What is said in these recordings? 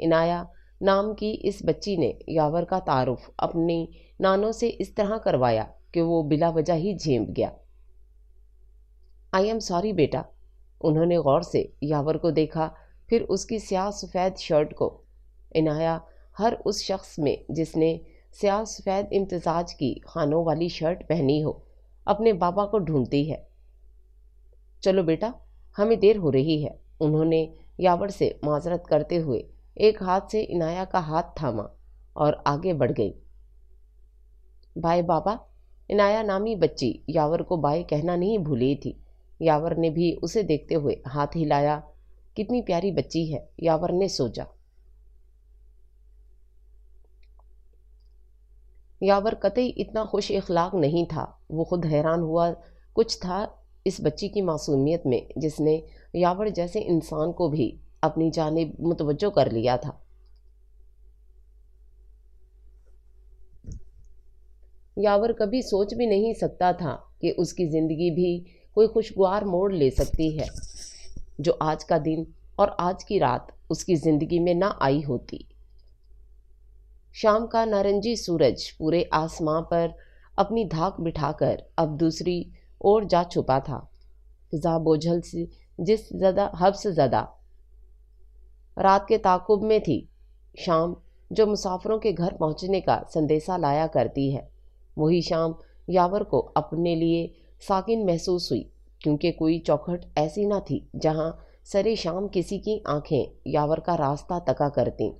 عنایا نام کی اس بچی نے یاور کا تعارف اپنی نانوں سے اس طرح کروایا کہ وہ بلا وجہ ہی جھیمپ گیا۔ آئی ایم سوری بیٹا۔ انہوں نے غور سے یاور کو دیکھا، پھر اس کی سیاہ سفید شرٹ کو۔ عنایا ہر اس شخص میں جس نے سیاہ سفید امتزاج کی خانوں والی شرٹ پہنی ہو اپنے بابا کو ڈھونڈتی ہے۔ چلو بیٹا، ہمیں دیر ہو رہی ہے۔ انہوں نے یاور سے معذرت کرتے ہوئے ایک ہاتھ سے عنایا کا ہاتھ تھاما اور آگے بڑھ گئی۔ بائے بابا۔ عنایا نامی بچی یاور کو بائے کہنا نہیں بھولی تھی۔ یاور نے بھی اسے دیکھتے ہوئے ہاتھ ہلایا۔ کتنی پیاری بچی ہے، یاور نے سوچا۔ یاور قطعی اتنا خوش اخلاق نہیں تھا۔ وہ خود حیران ہوا کچھ تھا اس بچی کی معصومیت میں جس نے یاور جیسے انسان کو بھی اپنی جانب متوجہ کر لیا تھا۔ یاور کبھی سوچ بھی نہیں سکتا تھا کہ اس کی زندگی بھی کوئی خوشگوار موڑ لے سکتی ہے جو آج کا دن اور آج کی رات اس کی زندگی میں نہ آئی ہوتی۔ شام کا نارنجی سورج پورے آسماں پر اپنی دھاک بٹھا کر اب دوسری اور جا چھپا تھا۔ فضا بوجھل سی جس حبس زدہ رات کے تعاقب میں تھی۔ شام جو مسافروں کے گھر پہنچنے کا سندیسہ لایا کرتی ہے، وہی شام یاور کو اپنے لیے ساکن محسوس ہوئی، کیونکہ کوئی چوکھٹ ایسی نہ تھی جہاں سرے شام کسی کی آنکھیں یاور کا راستہ تکا کرتیں۔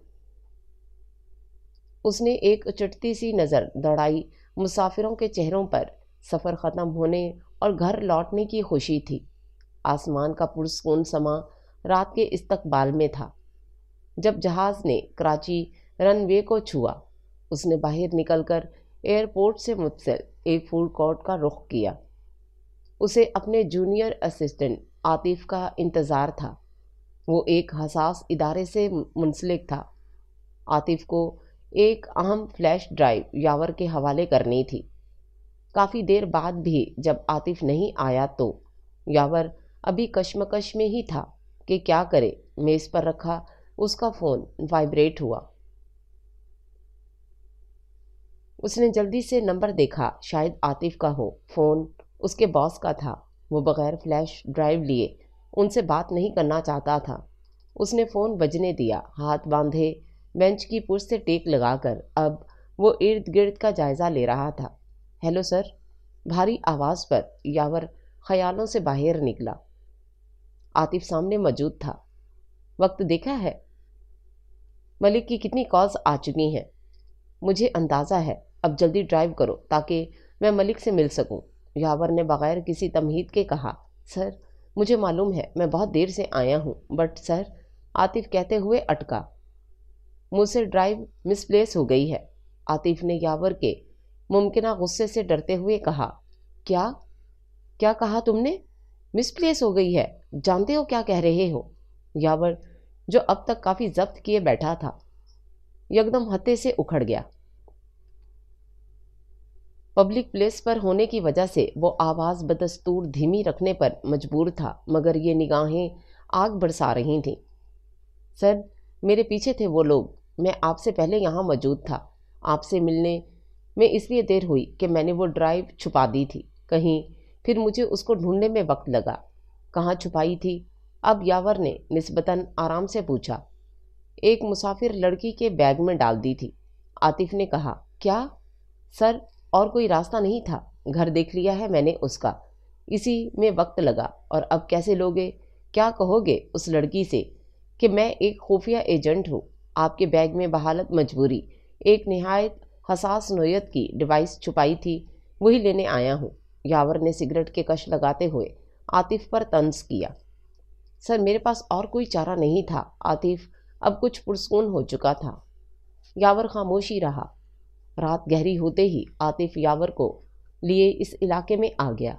اس نے ایک چٹتی سی نظر دوڑائی۔ مسافروں کے چہروں پر سفر ختم ہونے اور گھر لوٹنے کی خوشی تھی۔ آسمان کا پرسکون سما رات کے استقبال میں تھا۔ جب جہاز نے کراچی رن وے کو چھوا، اس نے باہر نکل کر ایئرپورٹ سے متصل ایک فوڈ کورٹ کا رخ کیا۔ اسے اپنے جونیئر اسسٹنٹ عاطف کا انتظار تھا۔ وہ ایک حساس ادارے سے منسلک تھا۔ عاطف کو ایک اہم فلیش ڈرائیو یاور کے حوالے کرنی تھی۔ کافی دیر بعد بھی جب عاطف نہیں آیا تو یاور ابھی کشمکش میں ہی تھا کہ کیا کرے۔ میز پر رکھا اس کا فون وائبریٹ ہوا۔ اس نے جلدی سے نمبر دیکھا، شاید عاطف کا ہو۔ فون اس کے باس کا تھا۔ وہ بغیر فلیش ڈرائیو لیے ان سے بات نہیں کرنا چاہتا تھا۔ اس نے فون بجنے دیا، ہاتھ باندھے بینچ کی پشت سے ٹیک لگا کر اب وہ ارد گرد کا جائزہ لے رہا تھا۔ Hello sir. بھاری آواز پر یاور خیالوں سے باہر نکلا۔ عاطف سامنے موجود تھا۔ وقت دیکھا ہے؟ ملک کی کتنی کالز آ چکی ہیں؟ مجھے اندازہ ہے۔ اب جلدی ڈرائیو کرو تاکہ میں ملک سے مل سکوں۔ یاور نے بغیر کسی تمہید کے کہا۔ سر، مجھے معلوم ہے میں بہت دیر سے آیا ہوں، بٹ سر، عاطف کہتے ہوئے اٹکا۔ مجھ سے ڈرائیو مس پلیس ہو گئی ہے، عاطف نے یاور کے ممکنہ غصے سے ڈرتے ہوئے کہا۔ کیا کہا تم نے؟ مس پلیس ہو گئی ہے؟ جانتے ہو کیا کہہ رہے ہو؟ یاور جو اب تک کافی ضبط کیے بیٹھا تھا یکدم ہتے سے اکھڑ گیا۔ پبلک پلیس پر ہونے کی وجہ سے وہ آواز بدستور دھیمی رکھنے پر مجبور تھا، مگر یہ نگاہیں آگ برسا رہی تھیں۔ سر، میرے پیچھے تھے وہ لوگ۔ میں آپ سے پہلے یہاں موجود تھا۔ آپ سے ملنے میں اس لیے دیر ہوئی کہ میں نے وہ ڈرائیو چھپا دی تھی کہیں، پھر مجھے اس کو ڈھونڈنے میں وقت لگا۔ کہاں چھپائی تھی؟ اب یاور نے نسبتاً آرام سے پوچھا۔ ایک مسافر لڑکی کے بیگ میں ڈال دی تھی، عاطف نے کہا۔ کیا؟ سر، اور کوئی راستہ نہیں تھا۔ گھر دیکھ لیا ہے میں نے اس کا، اسی میں وقت لگا۔ اور اب کیسے لوگے، کیا کہو گے اس لڑکی سے کہ میں ایک خفیہ ایجنٹ ہوں؟ آپ کے بیگ میں بحالت مجبوری ایک نہایت حساس نوعیت کی ڈیوائس چھپائی تھی، وہی لینے آیا ہوں۔ یاور نے سگریٹ کے کش لگاتے ہوئے عاطف پر طنز کیا۔ سر، میرے پاس اور کوئی چارہ نہیں تھا۔ عاطف اب کچھ پرسکون ہو چکا تھا۔ یاور خاموش ہی رہا۔ رات گہری ہوتے ہی عاطف یاور کو لیے اس علاقے میں آ گیا۔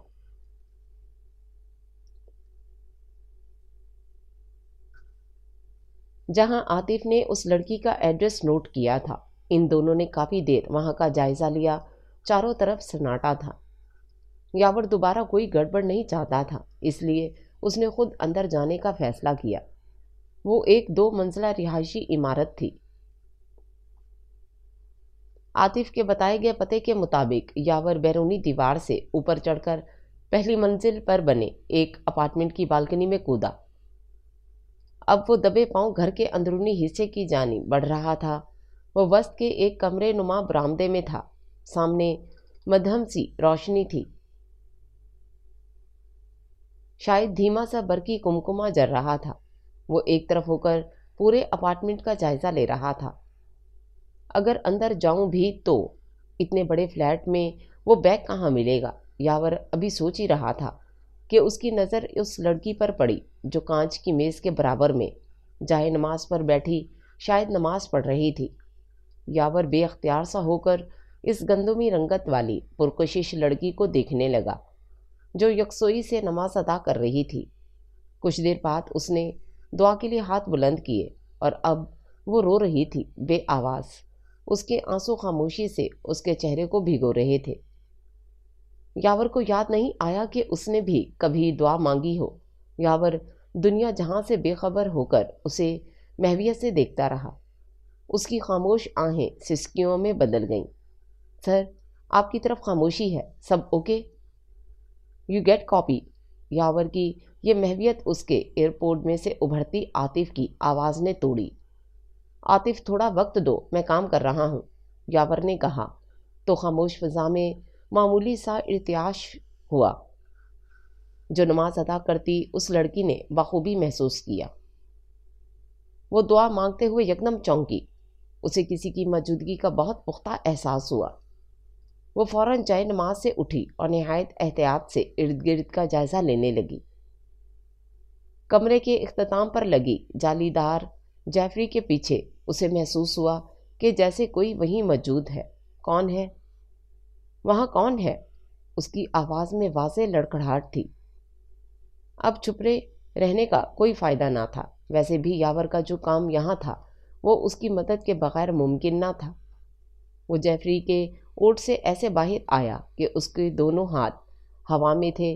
جہاں عاطف نے اس لڑکی کا ایڈریس نوٹ کیا تھا۔ ان دونوں نے کافی دیر وہاں کا جائزہ لیا۔ چاروں طرف سناٹا تھا۔ یاور دوبارہ کوئی گڑبڑ نہیں چاہتا تھا، اس لیے اس نے خود اندر جانے کا فیصلہ کیا۔ وہ ایک 2 منزلہ رہائشی عمارت تھی۔ عاطف کے بتائے گئے پتے کے مطابق یاور بیرونی دیوار سے اوپر چڑھ کر پہلی منزل پر بنے ایک اپارٹمنٹ کی بالکنی میں کودا۔ اب وہ دبے پاؤں گھر کے اندرونی حصے کی جانب بڑھ رہا تھا۔ وہ وسط کے ایک کمرے نما برآمدے میں تھا۔ سامنے مدھم سی روشنی تھی، شاید دھیما سا برقی کمکما جل رہا تھا۔ وہ ایک طرف ہو کر پورے اپارٹمنٹ کا جائزہ لے رہا تھا۔ اگر اندر جاؤں بھی تو اتنے بڑے فلیٹ میں وہ بیگ کہاں ملے گا؟ یاور ابھی سوچ ہی رہا تھا کہ اس کی نظر اس لڑکی پر پڑی جو کانچ کی میز کے برابر میں جائے نماز پر بیٹھی شاید نماز پڑھ رہی تھی۔ یاور بے اختیار سا ہو کر اس گندمی رنگت والی پرکشش لڑکی کو دیکھنے لگا جو یکسوئی سے نماز ادا کر رہی تھی۔ کچھ دیر بعد اس نے دعا کے لیے ہاتھ بلند کیے اور اب وہ رو رہی تھی بے آواز۔ اس کے آنسو خاموشی سے اس کے چہرے کو بھگو رہے تھے۔ یاور کو یاد نہیں آیا کہ اس نے بھی کبھی دعا مانگی ہو۔ یاور دنیا جہاں سے بے خبر ہو کر اسے محویت سے دیکھتا رہا۔ اس کی خاموش آہیں سسکیوں میں بدل گئیں۔ سر، آپ کی طرف خاموشی ہے، سب okay? You get copy? Yawar کی یہ محویت اس کے ایئرپورٹ میں سے ابھرتی عاطف کی آواز نے توڑی۔ عاطف، تھوڑا وقت دو، میں کام کر رہا ہوں، یاور نے کہا تو خاموش فضا میں معمولی سا ارتعاش ہوا جو نماز ادا کرتی اس لڑکی نے بخوبی محسوس کیا۔ وہ دعا مانگتے ہوئے یکدم چونکی۔ اسے کسی کی موجودگی کا بہت پختہ احساس ہوا۔ وہ فوراً جائے نماز سے اٹھی اور نہایت احتیاط سے ارد گرد کا جائزہ لینے لگی۔ کمرے کے اختتام پر لگی جالی دار جیفری کے پیچھے اسے محسوس ہوا کہ جیسے کوئی وہیں موجود ہے۔ کون ہے وہاں؟ کون ہے؟ اس کی آواز میں واضح لڑکھڑاہٹ تھی۔ اب چھپے رہنے کا کوئی فائدہ نہ تھا۔ ویسے بھی یاور کا جو کام یہاں تھا وہ اس کی مدد کے بغیر ممکن نہ تھا۔ وہ جیفری کے اوٹ سے ایسے باہر آیا کہ اس کے دونوں ہاتھ ہوا میں تھے۔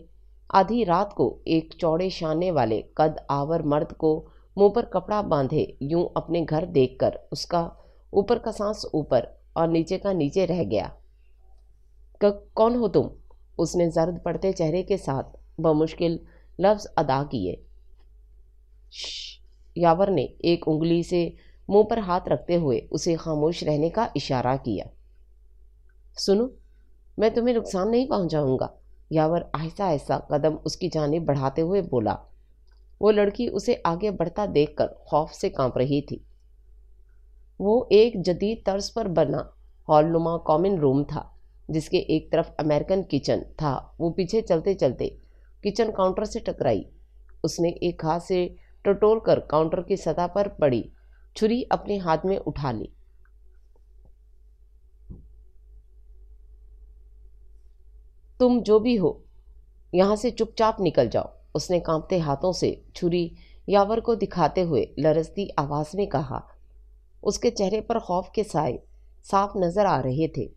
آدھی رات کو ایک چوڑے شانے والے قد آور مرد کو منہ پر کپڑا باندھے یوں اپنے گھر دیکھ کر اس کا اوپر کا سانس اوپر اور نیچے کا نیچے رہ گیا۔ کون ہو تم؟ اس نے زرد پڑتے چہرے کے ساتھ بمشکل لفظ ادا کیے۔ یاور نے ایک انگلی سے منہ پر ہاتھ رکھتے ہوئے اسے خاموش رہنے کا اشارہ کیا۔ سنو، میں تمہیں نقصان نہیں پہنچاؤں گا، یاور آہستہ آہستہ قدم اس کی جانب بڑھاتے ہوئے بولا۔ وہ لڑکی اسے آگے بڑھتا دیکھ کر خوف سے کانپ رہی تھی۔ وہ ایک جدید طرز پر بنا ہال نما کامن روم تھا جس کے ایک طرف امریکن کچن تھا۔ وہ پیچھے چلتے چلتے کچن کاؤنٹر سے ٹکرائی۔ اس نے ایک ہاتھ سے ٹٹول کر کاؤنٹر کی سطح پر پڑی چھری اپنے ہاتھ میں اٹھا لی۔ تم جو بھی ہو یہاں سے چپ چاپ نکل جاؤ، اس نے کانپتے ہاتھوں سے چھری یاور کو دکھاتے ہوئے لرزتی آواز میں کہا۔ اس کے چہرے پر خوف کے سائے صاف نظر آ رہے تھے۔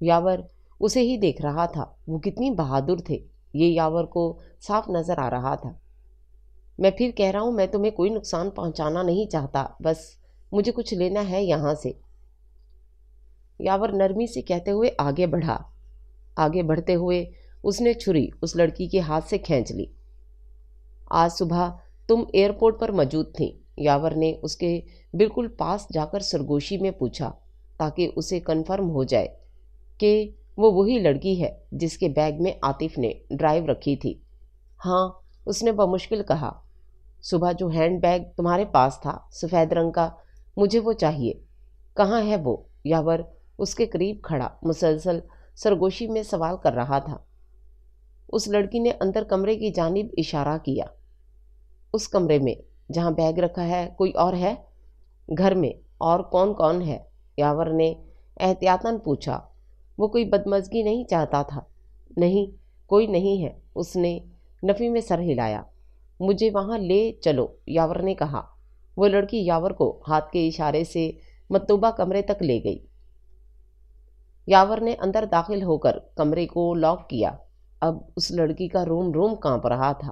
یاور اسے ہی دیکھ رہا تھا۔ وہ کتنی بہادر تھے، یہ یاور کو صاف نظر آ رہا تھا۔ میں پھر کہہ رہا ہوں، میں تمہیں کوئی نقصان پہنچانا نہیں چاہتا، بس مجھے کچھ لینا ہے یہاں سے، یاور نرمی سے کہتے ہوئے آگے بڑھا۔ آگے بڑھتے ہوئے اس نے چھری اس لڑکی کے ہاتھ سے کھینچ لی۔ آج صبح تم ایئرپورٹ پر موجود تھیں، یاور نے اس کے بالکل پاس جا کر سرگوشی میں پوچھا تاکہ اسے کنفرم ہو جائے کہ وہ وہی لڑکی ہے جس کے بیگ میں عاطف نے ڈرائیو رکھی تھی۔ ہاں، اس نے بمشکل کہا۔ صبح جو ہینڈ بیگ تمہارے پاس تھا، سفید رنگ کا، مجھے وہ چاہیے۔ کہاں ہے وہ؟ یاور اس کے قریب کھڑا مسلسل سرگوشی میں سوال کر رہا تھا۔ اس لڑکی نے اندر کمرے کی جانب اشارہ کیا۔ اس کمرے میں جہاں بیگ رکھا ہے، کوئی اور ہے؟ گھر میں اور کون کون ہے؟ یاور نے احتیاطاً پوچھا۔ وہ کوئی بدمزگی نہیں چاہتا تھا۔ نہیں، کوئی نہیں ہے، اس نے نفی میں سر ہلایا۔ مجھے وہاں لے چلو، یاور نے کہا۔ وہ لڑکی یاور کو ہاتھ کے اشارے سے مطلوبہ کمرے تک لے گئی۔ یاور نے اندر داخل ہو کر کمرے کو لاک کیا۔ اب اس لڑکی کا روم کانپ رہا تھا۔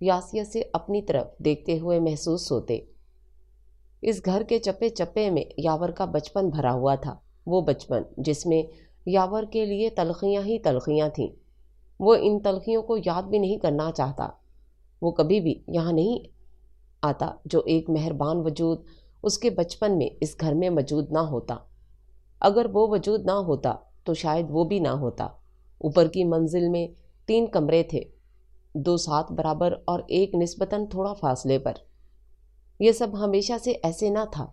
یاسیت سے اپنی طرف دیکھتے ہوئے محسوس ہوتے۔ اس گھر کے چپے چپے میں یاور کا بچپن بھرا ہوا تھا، وہ بچپن جس میں یاور کے لیے تلخیاں ہی تلخیاں تھیں۔ وہ ان تلخیوں کو یاد بھی نہیں کرنا چاہتا۔ وہ کبھی بھی یہاں نہیں آتا جو ایک مہربان وجود اس کے بچپن میں اس گھر میں موجود نہ ہوتا۔ اگر وہ وجود نہ ہوتا تو شاید وہ بھی نہ ہوتا۔ اوپر کی منزل میں 3 کمرے تھے، 2 ساتھ برابر اور ایک نسبتاً تھوڑا فاصلے پر۔ یہ سب ہمیشہ سے ایسے نہ تھا۔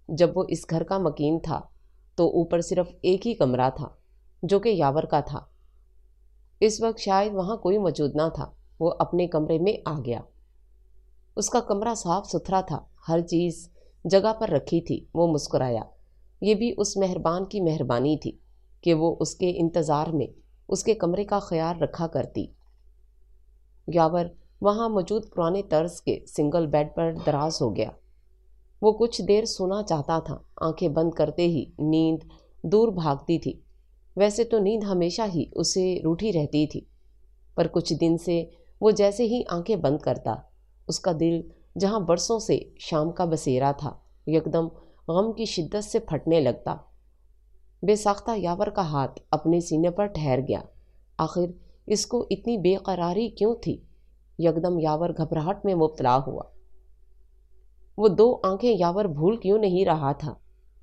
جب وہ اس گھر کا مکین تھا تو اوپر صرف ایک ہی کمرہ تھا جو کہ یاور کا تھا۔ اس وقت شاید وہاں کوئی موجود نہ تھا۔ وہ اپنے کمرے میں آ گیا۔ اس کا کمرہ صاف ستھرا تھا، ہر چیز جگہ پر رکھی تھی۔ وہ مسکرایا۔ یہ بھی اس مہربان کی مہربانی تھی کہ وہ اس کے انتظار میں اس کے کمرے کا خیال رکھا کرتی۔ یاور وہاں موجود پرانے طرز کے سنگل بیڈ پر دراز ہو گیا۔ وہ کچھ دیر سونا چاہتا تھا۔ آنکھیں بند کرتے ہی نیند دور بھاگتی تھی۔ ویسے تو نیند ہمیشہ ہی اسے روٹھی رہتی تھی، پر کچھ دن سے وہ جیسے ہی آنکھیں بند کرتا، اس کا دل جہاں برسوں سے شام کا بسیرا تھا، یکدم غم کی شدت سے پھٹنے لگتا۔ بے ساختہ یاور کا ہاتھ اپنے سینے پر ٹھہر گیا۔ آخر اس کو اتنی بے قراری کیوں تھی؟ یکدم یاور گھبراہٹ میں مبتلا ہوا۔ وہ 2 آنکھیں یاور بھول کیوں نہیں رہا تھا؟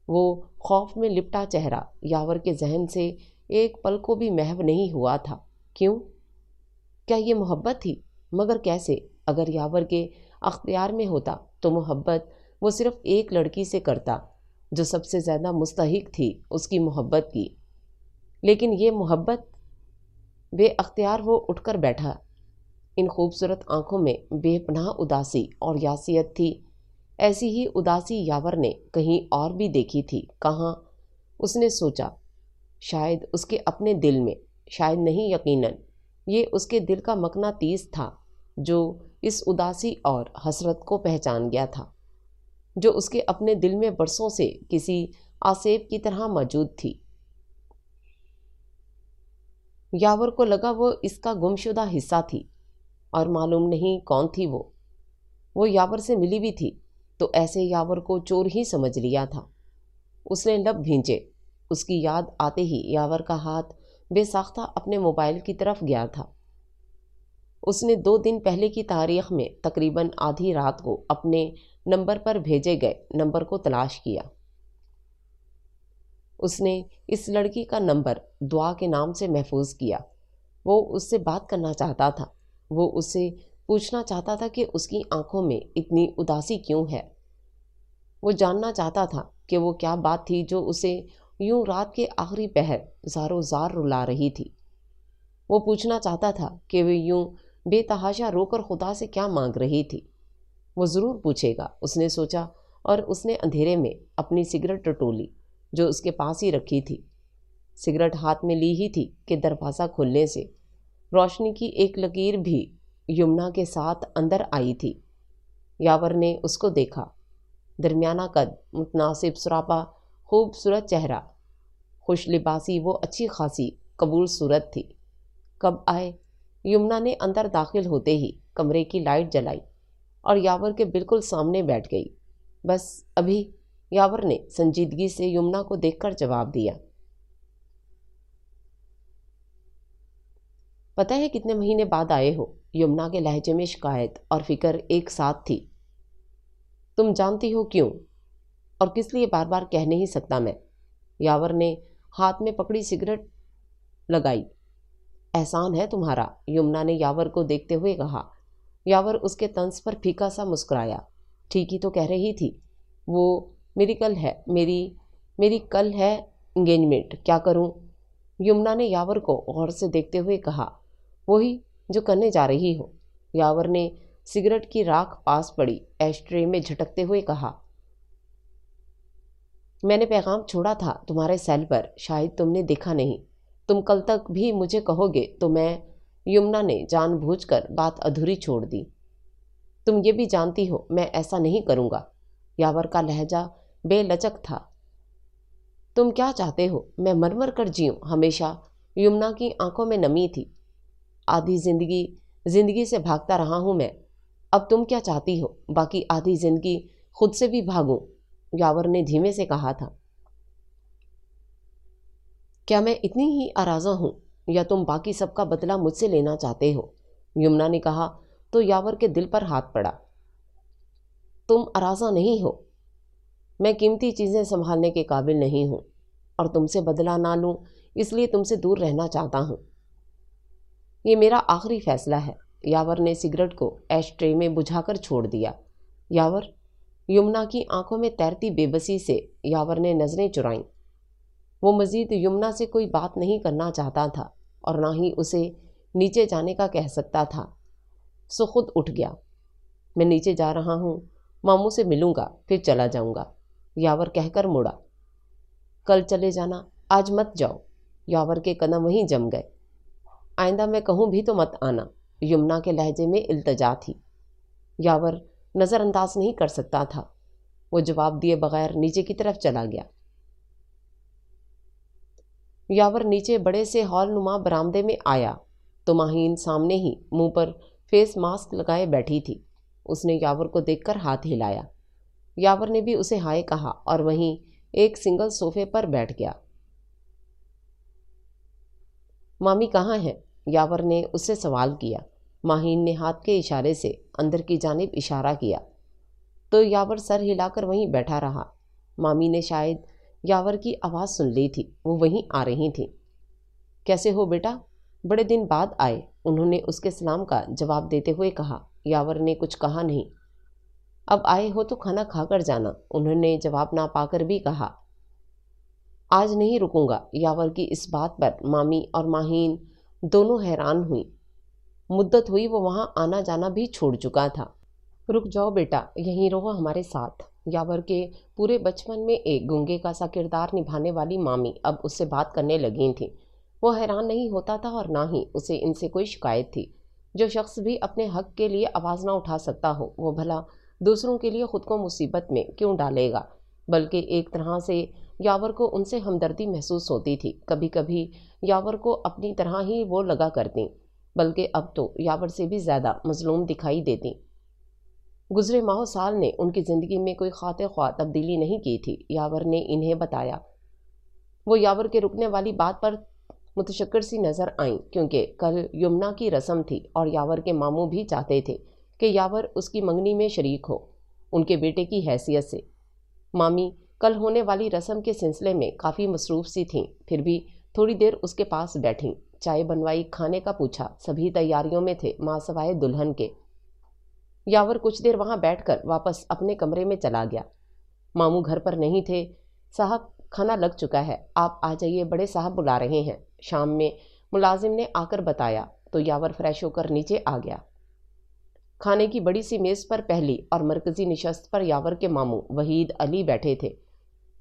وہ خوف میں لپٹا چہرہ یاور کے ذہن سے ایک پل کو بھی محو نہیں ہوا تھا۔ کیوں؟ کیا یہ محبت تھی؟ مگر کیسے؟ اگر یاور کے اختیار میں ہوتا تو محبت وہ صرف ایک لڑکی سے کرتا جو سب سے زیادہ مستحق تھی اس کی محبت کی۔ لیکن یہ محبت بے اختیار وہ اٹھ کر بیٹھا۔ ان خوبصورت آنکھوں میں بے پناہ اداسی اور یاسیت تھی۔ ایسی ہی اداسی یاور نے کہیں اور بھی دیکھی تھی۔ کہاں؟ اس نے سوچا، شاید اس کے اپنے دل میں، شاید نہیں، یقیناً یہ اس کے دل کا مقناطیس تھا جو اس اداسی اور حسرت کو پہچان گیا تھا، جو اس کے اپنے دل میں برسوں سے کسی آسیب کی طرح موجود تھی۔ یاور کو لگا وہ اس کا گمشدہ حصہ تھی، اور معلوم نہیں کون تھی وہ یاور سے ملی بھی تھی تو ایسے یاور کو چور ہی سمجھ لیا تھا۔ اس نے لب بھینچے۔ اس کی یاد آتے ہی یاور کا ہاتھ بے ساختہ اپنے موبائل کی طرف گیا تھا۔ اس نے 2 دن پہلے کی تاریخ میں تقریباً آدھی رات کو اپنے نمبر پر بھیجے گئے نمبر کو تلاش کیا۔ اس نے اس لڑکی کا نمبر دعا کے نام سے محفوظ کیا۔ وہ اس سے بات کرنا چاہتا تھا۔ وہ اس سے پوچھنا چاہتا تھا کہ اس کی آنکھوں میں اتنی اداسی کیوں ہے۔ وہ جاننا چاہتا تھا کہ وہ کیا بات تھی جو اسے یوں رات کے آخری پہر زار و زار رلا رہی تھی۔ وہ پوچھنا چاہتا تھا کہ وہ یوں بے تحاشا رو کر خدا سے کیا مانگ رہی تھی۔ وہ ضرور پوچھے گا، اس نے سوچا، اور اس نے اندھیرے میں اپنی سگریٹ ٹٹولی جو اس کے پاس ہی رکھی تھی۔ سگریٹ ہاتھ میں لی ہی تھی کہ دروازہ کھلنے سے روشنی کی ایک لکیر بھی یمنا کے ساتھ اندر آئی تھی۔ یاور نے اس کو دیکھا۔ درمیانہ قد، متناسب سراپا، خوبصورت چہرہ، خوش لباسی، وہ اچھی خاصی قبول صورت تھی۔ کب آئے؟ یمنا نے اندر داخل ہوتے ہی کمرے کی لائٹ جلائی اور یاور کے بالکل سامنے بیٹھ گئی۔ بس ابھی، یاور نے سنجیدگی سے یمنا کو دیکھ کر جواب دیا۔ پتہ ہے کتنے مہینے بعد آئے ہو؟ یمنا کے لہجے میں شکایت اور فکر ایک ساتھ تھی۔ تم جانتی ہو کیوں، اور کس لیے بار بار کہہ نہیں سکتا میں۔ یاور نے ہاتھ میں پکڑی سگریٹ لگائی۔ احسان ہے تمہارا، یمنا نے یاور کو دیکھتے ہوئے کہا۔ یاور اس کے طنز پر پھیکا سا مسکرایا۔ ٹھیک ہی تو کہہ رہی تھی۔ وہ میری کل ہے انگیجمنٹ، کیا کروں؟ یمنا نے یاور کو غور سے دیکھتے ہوئے کہا۔ وہی جو کرنے جا رہی ہو۔ یاور نے سگریٹ کی راکھ پاس پڑی ایش ٹرے میں جھٹکتے ہوئے کہا۔ میں نے پیغام چھوڑا تھا تمہارے سیل پر، شاید تم نے دیکھا نہیں۔ تم کل تک بھی مجھے کہو گے تو میں… یمنا نے جان بوجھ کر بات ادھوری چھوڑ دی۔ تم یہ بھی جانتی ہو میں ایسا نہیں کروں گا۔ یاور کا لہجہ بے لچک تھا۔ تم کیا چاہتے ہو میں مر مر کر جیوں ہمیشہ؟ یمنا کی آنکھوں میں نمی تھی۔ آدھی زندگی زندگی سے بھاگتا رہا ہوں میں، اب تم کیا چاہتی ہو؟ باقی آدھی زندگی خود سے بھی بھاگوں؟ یاور نے دھیمے سے کہا تھا۔ کیا میں اتنی ہی اراضہ ہوں یا تم باقی سب کا بدلہ مجھ سے لینا چاہتے ہو؟ یمنا نے کہا تو یاور کے دل پر ہاتھ پڑا۔ تم اراضہ نہیں ہو، میں قیمتی چیزیں سنبھالنے کے قابل نہیں ہوں اور تم سے بدلہ نہ لوں اس لیے تم سے دور رہنا چاہتا ہوں۔ یہ میرا آخری فیصلہ ہے۔ یاور نے سگریٹ کو ایش ٹرے میں بجھا کر چھوڑ دیا۔ یاور، یمنا کی آنکھوں میں تیرتی بے بسی سے یاور نے نظریں چرائیں۔ وہ مزید یمنا سے کوئی بات نہیں کرنا چاہتا تھا اور نہ ہی اسے نیچے جانے کا کہہ سکتا تھا، سو خود اٹھ گیا۔ میں نیچے جا رہا ہوں، ماموں سے ملوں گا پھر چلا جاؤں گا، یاور کہہ کر مڑا۔ کل چلے جانا، آج مت جاؤ۔ یاور کے قدم وہیں جم گئے۔ آئندہ میں کہوں بھی تو مت آنا، یمنا کے لہجے میں التجا تھی۔ یاور نظر انداز نہیں کر سکتا تھا۔ وہ جواب دیے بغیر نیچے کی طرف چلا گیا۔ یاور نیچے بڑے سے ہال نما برآمدے میں آیا تو ماہین سامنے ہی منہ پر فیس ماسک لگائے بیٹھی تھی۔ اس نے یاور کو دیکھ کر ہاتھ ہلایا۔ یاور نے بھی اسے ہائے کہا اور وہیں ایک سنگل صوفے پر بیٹھ گیا۔ مامی کہاں ہے؟ یاور نے اس سے سوال کیا۔ ماہین نے ہاتھ کے اشارے سے اندر کی جانب اشارہ کیا تو یاور سر ہلا کر وہیں بیٹھا رہا۔ مامی نے شاید یاور کی آواز سن لی تھی، وہ وہیں آ رہی تھیں۔ کیسے ہو بیٹا؟ بڑے دن بعد آئے، انہوں نے اس کے سلام کا جواب دیتے ہوئے کہا۔ یاور نے کچھ کہا نہیں۔ اب آئے ہو تو کھانا کھا کر جانا، انہوں نے جواب نہ پا کر بھی کہا۔ آج نہیں رکوں گا۔ یاور کی اس بات پر مامی اور ماہین دونوں حیران ہوئیں۔ مدت ہوئی وہ وہاں آنا جانا بھی چھوڑ چکا تھا۔ رک جاؤ بیٹا، یہیں رہو ہمارے ساتھ۔ یاور کے پورے بچپن میں ایک گنگے کا سا کردار نبھانے والی مامی اب اس سے بات کرنے لگیں تھیں۔ وہ حیران نہیں ہوتا تھا اور نہ ہی اسے ان سے کوئی شکایت تھی۔ جو شخص بھی اپنے حق کے لیے آواز نہ اٹھا سکتا ہو وہ بھلا دوسروں کے لیے خود کو مصیبت میں کیوں ڈالے گا؟ بلکہ ایک طرح سے یاور کو ان سے ہمدردی محسوس ہوتی تھی۔ کبھی کبھی یاور کو اپنی طرح ہی وہ لگا کرتی، بلکہ اب تو یاور سے بھی زیادہ مظلوم دکھائی دیتی۔ گزرے ماہ و سال نے ان کی زندگی میں کوئی خاطر خواہ تبدیلی نہیں کی تھی، یاور نے انہیں بتایا۔ وہ یاور کے رکنے والی بات پر متشکر سی نظر آئیں کیونکہ کل یمنا کی رسم تھی اور یاور کے ماموں بھی چاہتے تھے کہ یاور اس کی منگنی میں شریک ہو، ان کے بیٹے کی حیثیت سے۔ مامی کل ہونے والی رسم کے سلسلے میں کافی مصروف سی تھیں، پھر بھی تھوڑی دیر اس کے پاس بیٹھیں، چائے بنوائی، کھانے کا پوچھا۔ سبھی تیاریوں میں تھے ماں سوائے دلہن کے۔ یاور کچھ دیر وہاں بیٹھ کر واپس اپنے کمرے میں چلا گیا۔ ماموں گھر پر نہیں تھے۔ صاحب کھانا لگ چکا ہے، آپ آ جائیے، بڑے صاحب بلا رہے ہیں، شام میں ملازم نے آ کر بتایا تو یاور فریش ہو کر نیچے آ گیا۔ کھانے کی بڑی سی میز پر پہلی اور مرکزی نشست پر یاور کے ماموں وحید علی بیٹھے تھے۔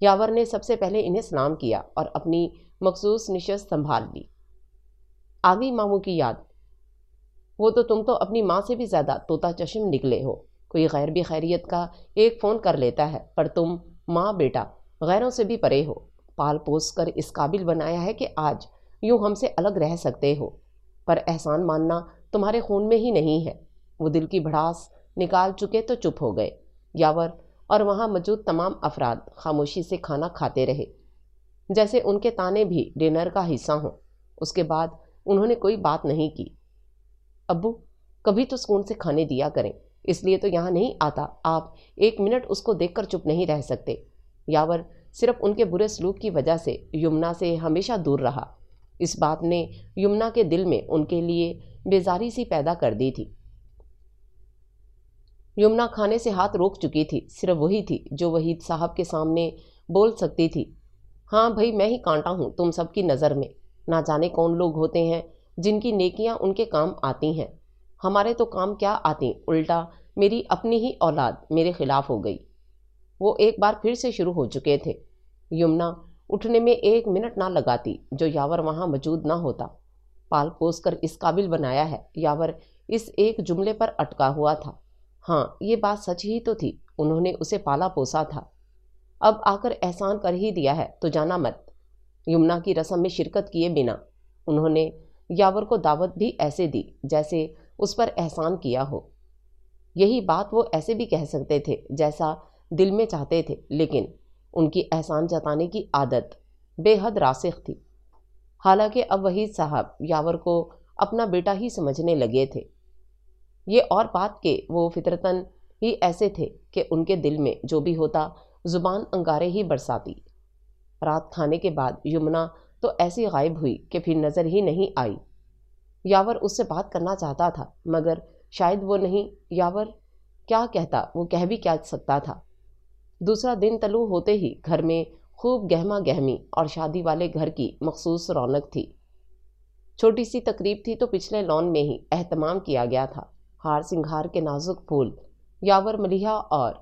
یاور نے سب سے پہلے انہیں سلام کیا اور اپنی مخصوص نشست سنبھال لی۔ آ گئی ماموں کی یاد؟ وہ تو تم تو اپنی ماں سے بھی زیادہ طوطا چشم نکلے ہو، کوئی غیر بھی خیریت کا ایک فون کر لیتا ہے، پر تم ماں بیٹا غیروں سے بھی پرے ہو، پال پوس کر اس قابل بنایا ہے کہ آج یوں ہم سے الگ رہ سکتے ہو، پر احسان ماننا تمہارے خون میں ہی نہیں ہے۔ وہ دل کی بھڑاس نکال چکے تو چپ ہو گئے۔ یاور اور وہاں موجود تمام افراد خاموشی سے کھانا کھاتے رہے، جیسے ان کے تانے بھی ڈنر کا حصہ ہوں۔ اس کے بعد انہوں نے کوئی بات نہیں کی۔ ابو کبھی تو سکون سے کھانے دیا کریں، اس لیے تو یہاں نہیں آتا، آپ ایک منٹ اس کو دیکھ کر چپ نہیں رہ سکتے۔ یاور صرف ان کے برے سلوک کی وجہ سے یمنا سے ہمیشہ دور رہا۔ اس بات نے یمنا کے دل میں ان کے لیے بیزاری سی پیدا کر دی تھی۔ یمنا کھانے سے ہاتھ روک چکی تھی، صرف وہی تھی جو وحید صاحب کے سامنے بول سکتی تھی۔ ہاں بھائی، میں ہی کانٹا ہوں تم سب کی نظر میں، نہ جانے کون لوگ ہوتے ہیں جن کی نیکیاں ان کے کام آتی ہیں، ہمارے تو کام کیا آتی، الٹا میری اپنی ہی اولاد میرے خلاف ہو گئی۔ وہ ایک بار پھر سے شروع ہو چکے تھے۔ یمنا اٹھنے میں ایک منٹ نہ لگاتی جو یاور وہاں موجود نہ ہوتا۔ پال پوس کر اس قابل بنایا ہے، یاور اس ایک جملے پر اٹکا ہوا تھا۔ ہاں یہ بات سچ ہی تو تھی، انہوں نے اسے پالا پوسا تھا، اب آ کر احسان کر ہی دیا ہے تو جانا مت۔ یمنا کی رسم میں شرکت کیے بنا انہوں نے یاور کو دعوت بھی ایسے دی جیسے اس پر احسان کیا ہو۔ یہی بات وہ ایسے بھی کہہ سکتے تھے جیسا دل میں چاہتے تھے، لیکن ان کی احسان جتانے کی عادت بے حد راسخ تھی۔ حالانکہ اب وحید صاحب یاور کو اپنا بیٹا ہی سمجھنے لگے تھے۔ یہ اور بات کہ وہ فطرتاً ہی ایسے تھے کہ ان کے دل میں جو بھی ہوتا زبان انگارے ہی برساتی۔ رات کھانے کے بعد یمنا تو ایسی غائب ہوئی کہ پھر نظر ہی نہیں آئی۔ یاور اس سے بات کرنا چاہتا تھا، مگر شاید وہ نہیں۔ یاور کیا کہتا، وہ کہہ بھی کیا سکتا تھا۔ دوسرا دن طلوع ہوتے ہی گھر میں خوب گہما گہمی اور شادی والے گھر کی مخصوص رونق تھی۔ چھوٹی سی تقریب تھی تو پچھلے لان میں ہی اہتمام کیا گیا تھا۔ ہار سنگھار کے نازک پھول، یاور ملیحہ اور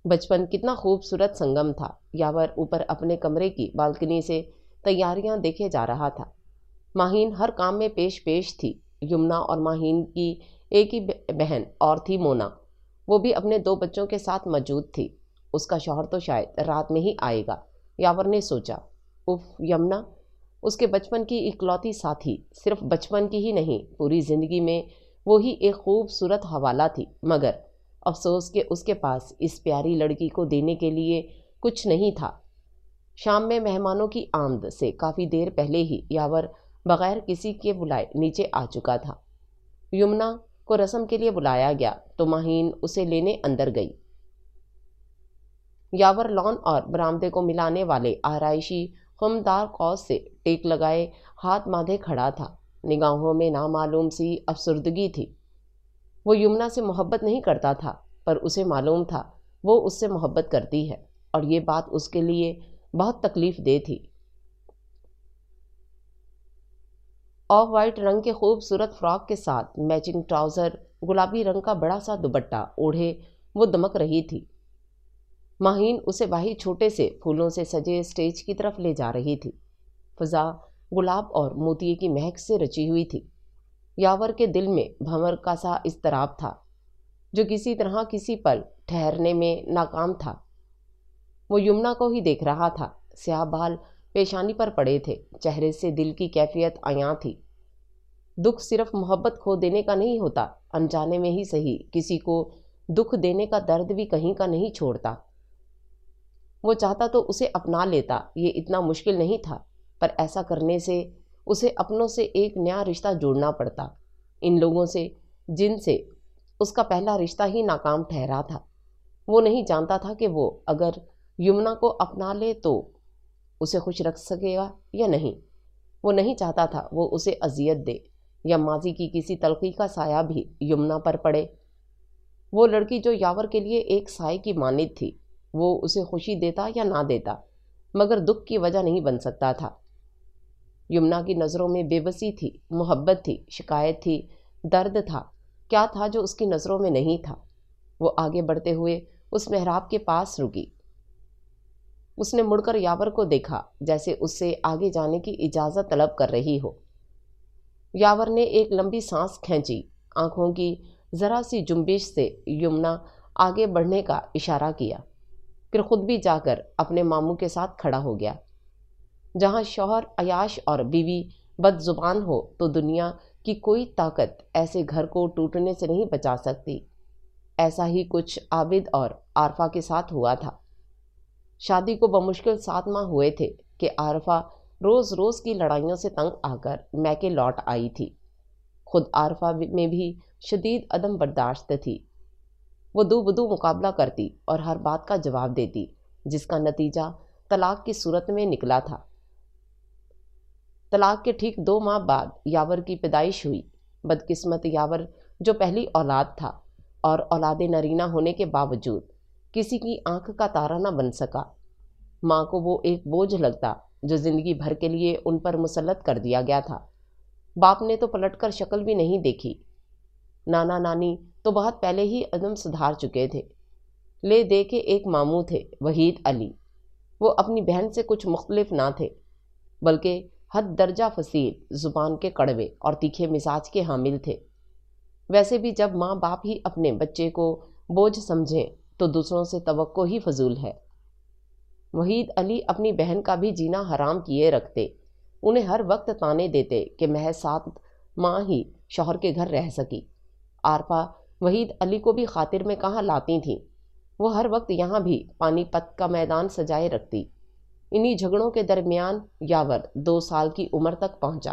بچپن کتنا خوبصورت سنگم تھا۔ یاور اوپر اپنے کمرے کی بالکنی سے تیاریاں دیکھے جا رہا تھا۔ ماہین ہر کام میں پیش تھی۔ یمنا اور ماہین کی ایک ہی بہن اور تھی مونا، وہ بھی اپنے 2 بچوں کے ساتھ موجود تھی۔ اس کا شوہر تو شاید رات میں ہی آئے گا، یاور نے سوچا۔ اف، یمنا اس کے بچپن کی اکلوتی ساتھی، صرف بچپن کی ہی نہیں، پوری زندگی میں وہی ایک خوبصورت حوالہ تھی، مگر افسوس کہ اس کے پاس اس پیاری لڑکی کو دینے کے لیے کچھ نہیں تھا۔ شام میں مہمانوں کی آمد سے کافی دیر پہلے ہی یاور بغیر کسی کے بلائے نیچے آ چکا تھا۔ یمنا کو رسم کے لیے بلایا گیا تو ماہین اسے لینے اندر گئی۔ یاور لان اور برآمدے کو ملانے والے آرائشی خمدار قوس سے ٹیک لگائے ہاتھ باندھے کھڑا تھا۔ نگاہوں میں نامعلوم سی افسردگی تھی۔ وہ یمنا سے محبت نہیں کرتا تھا، پر اسے معلوم تھا وہ اس سے محبت کرتی ہے، اور یہ بات اس کے لیے بہت تکلیف دہ تھی۔ آف وائٹ رنگ کے خوبصورت فراک کے ساتھ میچنگ ٹراؤزر، گلابی رنگ کا بڑا سا دوپٹہ اوڑھے وہ دمک رہی تھی۔ ماہین اسے باہی چھوٹے سے پھولوں سے سجے اسٹیج کی طرف لے جا رہی تھی۔ فضا گلاب اور موتیے کی مہک سے رچی ہوئی تھی۔ یاور کے دل میں بھنور کا سا اضطراب تھا، جو کسی طرح کسی پل ٹھہرنے میں ناکام تھا۔ وہ یمنا کو ہی دیکھ رہا تھا۔ سیاہ بال پیشانی پر پڑے تھے، چہرے سے دل کی کیفیت عیاں تھی۔ دکھ صرف محبت کھو دینے کا نہیں ہوتا، انجانے میں ہی صحیح کسی کو دکھ دینے کا درد بھی کہیں کا نہیں چھوڑتا۔ وہ چاہتا تو اسے اپنا لیتا، یہ اتنا مشکل نہیں تھا، پر ایسا کرنے سے اسے اپنوں سے ایک نیا رشتہ جوڑنا پڑتا، ان لوگوں سے جن سے اس کا پہلا رشتہ ہی ناکام ٹھہرا تھا۔ وہ نہیں جانتا تھا کہ وہ اگر یمنا کو اپنا لے تو اسے خوش رکھ سکے گا یا نہیں۔ وہ نہیں چاہتا تھا وہ اسے اذیت دے، یا ماضی کی کسی تلخی کا سایہ بھی یمنا پر پڑے۔ وہ لڑکی جو یاور کے لیے ایک سائے کی مانند تھی، وہ اسے خوشی دیتا یا نہ دیتا، مگر دکھ کی وجہ نہیں بن سکتا تھا۔ یمنا کی نظروں میں بے بسی تھی، محبت تھی، شکایت تھی، درد تھا۔ کیا تھا جو اس کی نظروں میں نہیں تھا؟ وہ آگے بڑھتے ہوئے اس محراب کے پاس رکی۔ اس نے مڑ کر یاور کو دیکھا، جیسے اس سے آگے جانے کی اجازت طلب کر رہی ہو۔ یاور نے ایک لمبی سانس کھینچی، آنکھوں کی ذرا سی جنبش سے یمنا آگے بڑھنے کا اشارہ کیا، پھر خود بھی جا کر اپنے ماموں کے ساتھ کھڑا ہو گیا۔ جہاں شوہر عیاش اور بیوی بد زبان ہو تو دنیا کی کوئی طاقت ایسے گھر کو ٹوٹنے سے نہیں بچا سکتی۔ ایسا ہی کچھ عابد اور عارفہ کے ساتھ ہوا تھا۔ شادی کو بمشکل 7 ماہ ہوئے تھے کہ عارفہ روز روز کی لڑائیوں سے تنگ آ کر میکے لوٹ آئی تھی۔ خود عارفہ میں بھی شدید عدم برداشت تھی۔ وہ دو بدو مقابلہ کرتی اور ہر بات کا جواب دیتی، جس کا نتیجہ طلاق کی صورت میں نکلا تھا۔ طلاق کے ٹھیک 2 ماہ بعد یاور کی پیدائش ہوئی۔ بدقسمت یاور جو پہلی اولاد تھا اور اولاد نرینہ ہونے کے باوجود کسی کی آنکھ کا تارا نہ بن سکا۔ ماں کو وہ ایک بوجھ لگتا جو زندگی بھر کے لیے ان پر مسلط کر دیا گیا تھا۔ باپ نے تو پلٹ کر شکل بھی نہیں دیکھی۔ نانا نانی تو بہت پہلے ہی عدم سدھار چکے تھے۔ لے دے کے ایک ماموں تھے، وحید علی۔ وہ اپنی بہن سے کچھ مختلف نہ تھے، بلکہ حد درجہ فصیح زبان کے کڑوے اور تیکھے مزاج کے حامل تھے۔ ویسے بھی جب ماں باپ ہی اپنے بچے کو بوجھ سمجھیں تو دوسروں سے توقع ہی فضول ہے۔ وحید علی اپنی بہن کا بھی جینا حرام کیے رکھتے، انہیں ہر وقت تانے دیتے کہ محض ماں ہی شوہر کے گھر رہ سکی۔ عارفہ وحید علی کو بھی خاطر میں کہاں لاتی تھیں، وہ ہر وقت یہاں بھی پانی پت کا میدان سجائے رکھتی۔ انہی جھگڑوں کے درمیان یاور 2 سال کی عمر تک پہنچا۔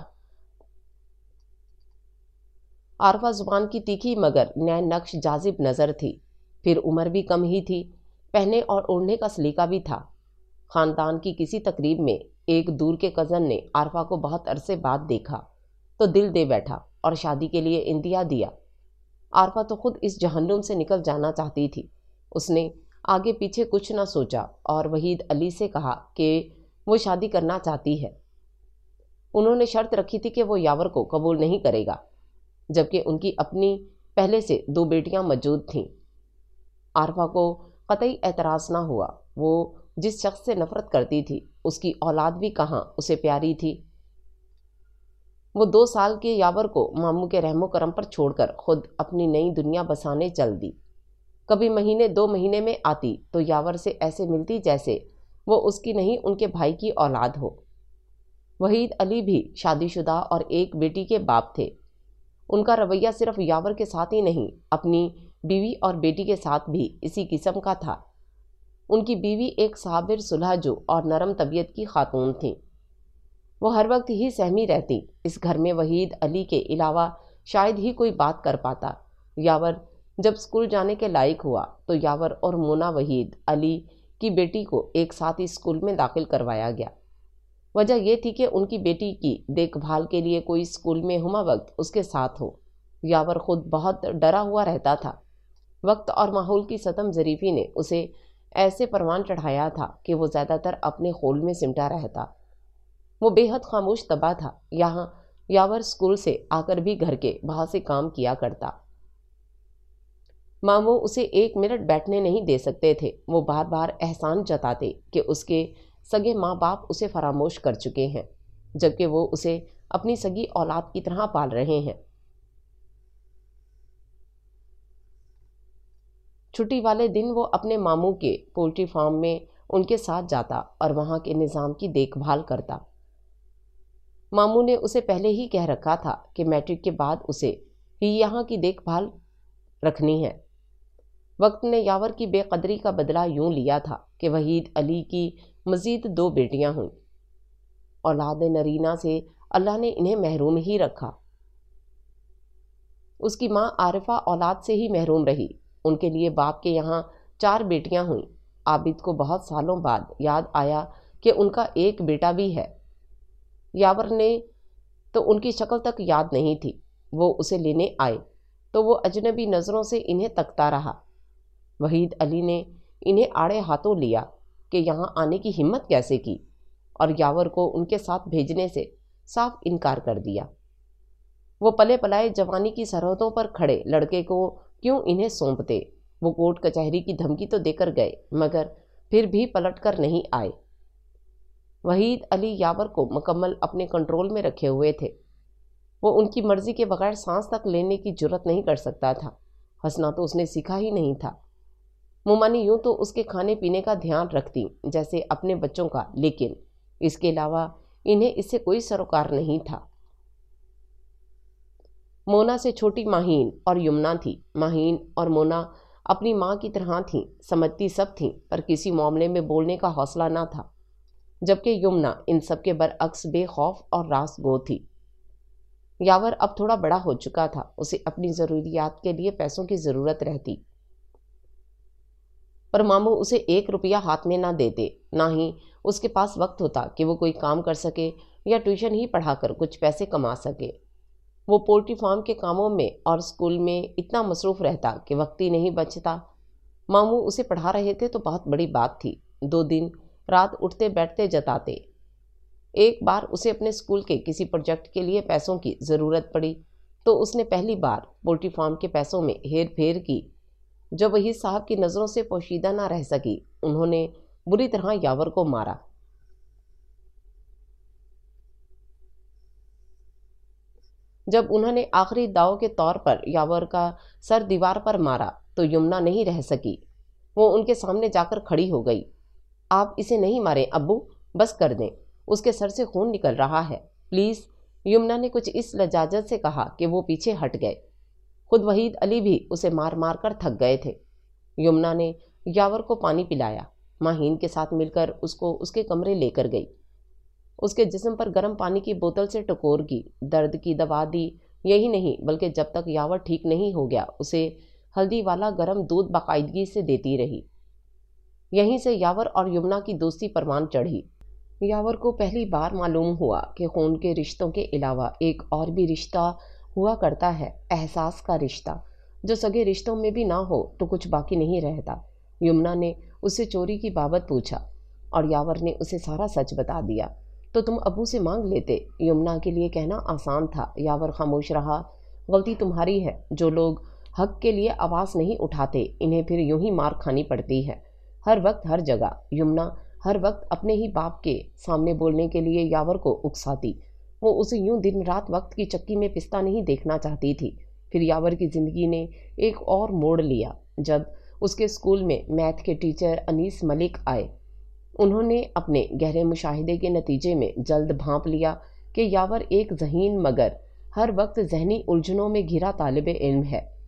عارفہ زبان کی تیکھی مگر نئے نقش جاذب نظر تھی، پھر عمر بھی کم ہی تھی، پہننے اور اوڑھنے کا سلیقہ بھی تھا۔ خاندان کی کسی تقریب میں ایک دور کے کزن نے عارفہ کو بہت عرصے بعد دیکھا تو دل دے بیٹھا اور شادی کے لیے اندیا دیا۔ عارفہ تو خود اس جہنم سے نکل جانا چاہتی تھی۔ اس نے آگے پیچھے کچھ نہ سوچا اور وحید علی سے کہا کہ وہ شادی کرنا چاہتی ہے۔ انہوں نے شرط رکھی تھی کہ وہ یاور کو قبول نہیں کرے گا، جبکہ ان کی اپنی پہلے سے 2 بیٹیاں موجود تھیں۔ عارفہ کو قطعی اعتراض نہ ہوا، وہ جس شخص سے نفرت کرتی تھی اس کی اولاد بھی کہاں اسے پیاری تھی۔ وہ 2 سال کے یاور کو ماموں کے رحم و کرم پر چھوڑ کر خود اپنی نئی دنیا بسانے چل دی۔ کبھی مہینے 2 مہینے میں آتی تو یاور سے ایسے ملتی جیسے وہ اس کی نہیں ان کے بھائی کی اولاد ہو۔ وحید علی بھی شادی شدہ اور ایک بیٹی کے باپ تھے۔ ان کا رویہ صرف یاور کے ساتھ ہی نہیں، اپنی بیوی اور بیٹی کے ساتھ بھی اسی قسم کا تھا۔ ان کی بیوی ایک صابر سلحجو اور نرم طبیعت کی خاتون تھیں۔ وہ ہر وقت ہی سہمی رہتی، اس گھر میں وحید علی کے علاوہ شاید ہی کوئی بات کر پاتا۔ یاور جب اسکول جانے کے لائق ہوا تو یاور اور مونا وحید علی کی بیٹی کو ایک ساتھ ہی اسکول میں داخل کروایا گیا۔ وجہ یہ تھی کہ ان کی بیٹی کی دیکھ بھال کے لیے کوئی اسکول میں ہمہ وقت اس کے ساتھ ہو۔ یاور خود بہت ڈرا ہوا رہتا تھا۔ وقت اور ماحول کی ستم ظریفی نے اسے ایسے پروان چڑھایا تھا کہ وہ زیادہ تر اپنے خول میں سمٹا رہتا۔ وہ بے حد خاموش طبع تھا۔ یہاں یاور اسکول سے آ کر بھی گھر کے بہت سے کام کیا کرتا۔ ماموں اسے 1 منٹ بیٹھنے نہیں دے سکتے تھے۔ وہ بار بار احسان جتاتے کہ اس کے سگے ماں باپ اسے فراموش کر چکے ہیں، جبکہ وہ اسے اپنی سگی اولاد کی طرح پال رہے ہیں۔ چھٹی والے دن وہ اپنے ماموں کے پولٹری فارم میں ان کے ساتھ جاتا اور وہاں کے نظام کی دیکھ بھال کرتا۔ ماموں نے اسے پہلے ہی کہہ رکھا تھا کہ میٹرک کے بعد اسے ہی یہاں کی دیکھ بھال رکھنی ہے۔ وقت نے یاور کی بے قدری کا بدلہ یوں لیا تھا کہ وحید علی کی مزید 2 بیٹیاں ہوئیں۔ اولاد نرینہ سے اللہ نے انہیں محروم ہی رکھا۔ اس کی ماں عارفہ اولاد سے ہی محروم رہی۔ ان کے لیے باپ کے یہاں 4 بیٹیاں ہوئیں۔ عابد کو بہت سالوں بعد یاد آیا کہ ان کا ایک بیٹا بھی ہے۔ یاور نے تو ان کی شکل تک یاد نہیں تھی۔ وہ اسے لینے آئے تو وہ اجنبی نظروں سے انہیں تکتا رہا۔ وحید علی نے انہیں آڑے ہاتھوں لیا کہ یہاں آنے کی ہمت کیسے کی، اور یاور کو ان کے ساتھ بھیجنے سے صاف انکار کر دیا۔ وہ پلے پلائے جوانی کی سرحدوں پر کھڑے لڑکے کو کیوں انہیں سونپتے؟ وہ کورٹ کچہری کی دھمکی تو دے کر گئے مگر پھر بھی پلٹ کر نہیں آئے۔ وحید علی یاور کو مکمل اپنے کنٹرول میں رکھے ہوئے تھے۔ وہ ان کی مرضی کے بغیر سانس تک لینے کی جرت نہیں کر سکتا تھا۔ ہنسنا تو اس نے سیکھا ہی نہیں تھا۔ مومانی یوں تو اس کے کھانے پینے کا دھیان رکھتی جیسے اپنے بچوں کا، لیکن اس کے علاوہ انہیں اس سے کوئی سروکار نہیں تھا۔ مونا سے چھوٹی ماہین اور یمنا تھی۔ ماہین اور مونا اپنی ماں کی طرح تھیں، سمجھتی سب تھیں پر کسی معاملے میں بولنے کا حوصلہ نہ تھا، جبکہ یمنا ان سب کے برعکس بے خوف اور راست گو تھی۔ یاور اب تھوڑا بڑا ہو چکا تھا، اسے اپنی ضروریات کے لیے پیسوں کی ضرورت رہتی، پر ماموں اسے 1 روپیہ ہاتھ میں نہ دیتے، نہ ہی اس کے پاس وقت ہوتا کہ وہ کوئی کام کر سکے یا ٹیوشن ہی پڑھا کر کچھ پیسے کما سکے۔ وہ پولٹری فارم کے کاموں میں اور اسکول میں اتنا مصروف رہتا کہ وقت ہی نہیں بچتا۔ ماموں اسے پڑھا رہے تھے تو بہت بڑی بات تھی، 2 دن رات اٹھتے بیٹھتے جتاتے۔ ایک بار اسے اپنے اسکول کے کسی پروجیکٹ کے لیے پیسوں کی ضرورت پڑی تو اس نے پہلی بار پولٹری فارم کے پیسوں میں ہیر پھیر کی۔ جب وحید صاحب کی نظروں سے پوشیدہ نہ رہ سکی، انہوں نے بری طرح یاور کو مارا۔ جب انہوں نے آخری داؤ کے طور پر یاور کا سر دیوار پر مارا تو یمنا نہیں رہ سکی، وہ ان کے سامنے جا کر کھڑی ہو گئی۔ آپ اسے نہیں ماریں ابو، بس کر دیں، اس کے سر سے خون نکل رہا ہے، پلیز یمنا نے کچھ اس لجاجت سے کہا کہ وہ پیچھے ہٹ گئے۔ خود وحید علی بھی اسے مار مار کر تھک گئے تھے۔ یمنا نے یاور کو پانی پلایا، ماہین کے ساتھ مل کر اس کو اس کے کمرے لے کر گئی۔ اس کے جسم پر گرم پانی کی بوتل سے ٹکور کی، درد کی دوا دی، یہی نہیں بلکہ جب تک یاور ٹھیک نہیں ہو گیا اسے ہلدی والا گرم دودھ باقاعدگی سے دیتی رہی۔ یہیں سے یاور اور یمنا کی دوستی پروان چڑھی۔ یاور کو پہلی بار معلوم ہوا کہ خون کے رشتوں کے علاوہ ایک اور بھی رشتہ ہوا کرتا ہے، احساس کا رشتہ، جو سگے رشتوں میں بھی نہ ہو تو کچھ باقی نہیں رہتا۔ یمنا نے اس سے چوری کی بابت پوچھا اور یاور نے اسے سارا سچ بتا دیا۔ تو تم ابو سے مانگ لیتے۔ یمنا کے لیے کہنا آسان تھا، یاور خاموش رہا۔ غلطی تمہاری ہے، جو لوگ حق کے لیے آواز نہیں اٹھاتے انہیں پھر یوں ہی مار کھانی پڑتی ہے، ہر وقت ہر جگہ۔ یمنا ہر وقت اپنے ہی باپ کے سامنے بولنے کے لیے یاور کو اکساتی، وہ اسے یوں دن رات وقت کی چکی میں پستا نہیں دیکھنا چاہتی تھی۔ پھر یاور کی زندگی نے ایک اور موڑ لیا جب اس کے اسکول میں میتھ کے ٹیچر انیس ملک آئے۔ انہوں نے اپنے گہرے مشاہدے کے نتیجے میں جلد بھانپ لیا کہ یاور ایک ذہین مگر ہر وقت ذہنی الجھنوں میں گھرا طالب علم ہے۔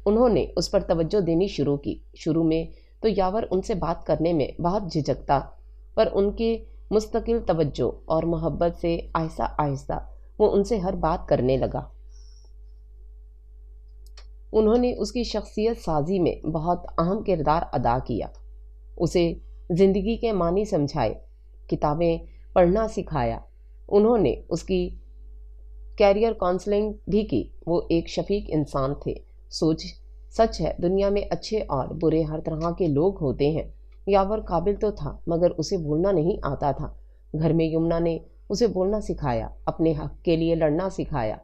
انہوں نے اس پر توجہ دینی شروع کی۔ شروع میں تو یاور ان سے بات کرنے میں بہت جھجکتا، پر ان کی مستقل توجہ اور محبت سے آہستہ آہستہ وہ ان سے ہر بات کرنے لگا۔ انہوں نے اس کی شخصیت سازی میں بہت اہم کردار ادا کیا، اسے زندگی کے معنی سمجھائے، کتابیں پڑھنا سکھایا۔ انہوں نے اس کی کیریئر کونسلنگ بھی کی۔ وہ ایک شفیق انسان تھے۔ سچ ہے دنیا میں اچھے اور برے ہر طرح کے لوگ ہوتے ہیں۔ یاور قابل تو تھا مگر اسے بولنا نہیں آتا تھا۔ گھر میں یمنا نے اسے بولنا سکھایا، اپنے حق کے لیے لڑنا سکھایا۔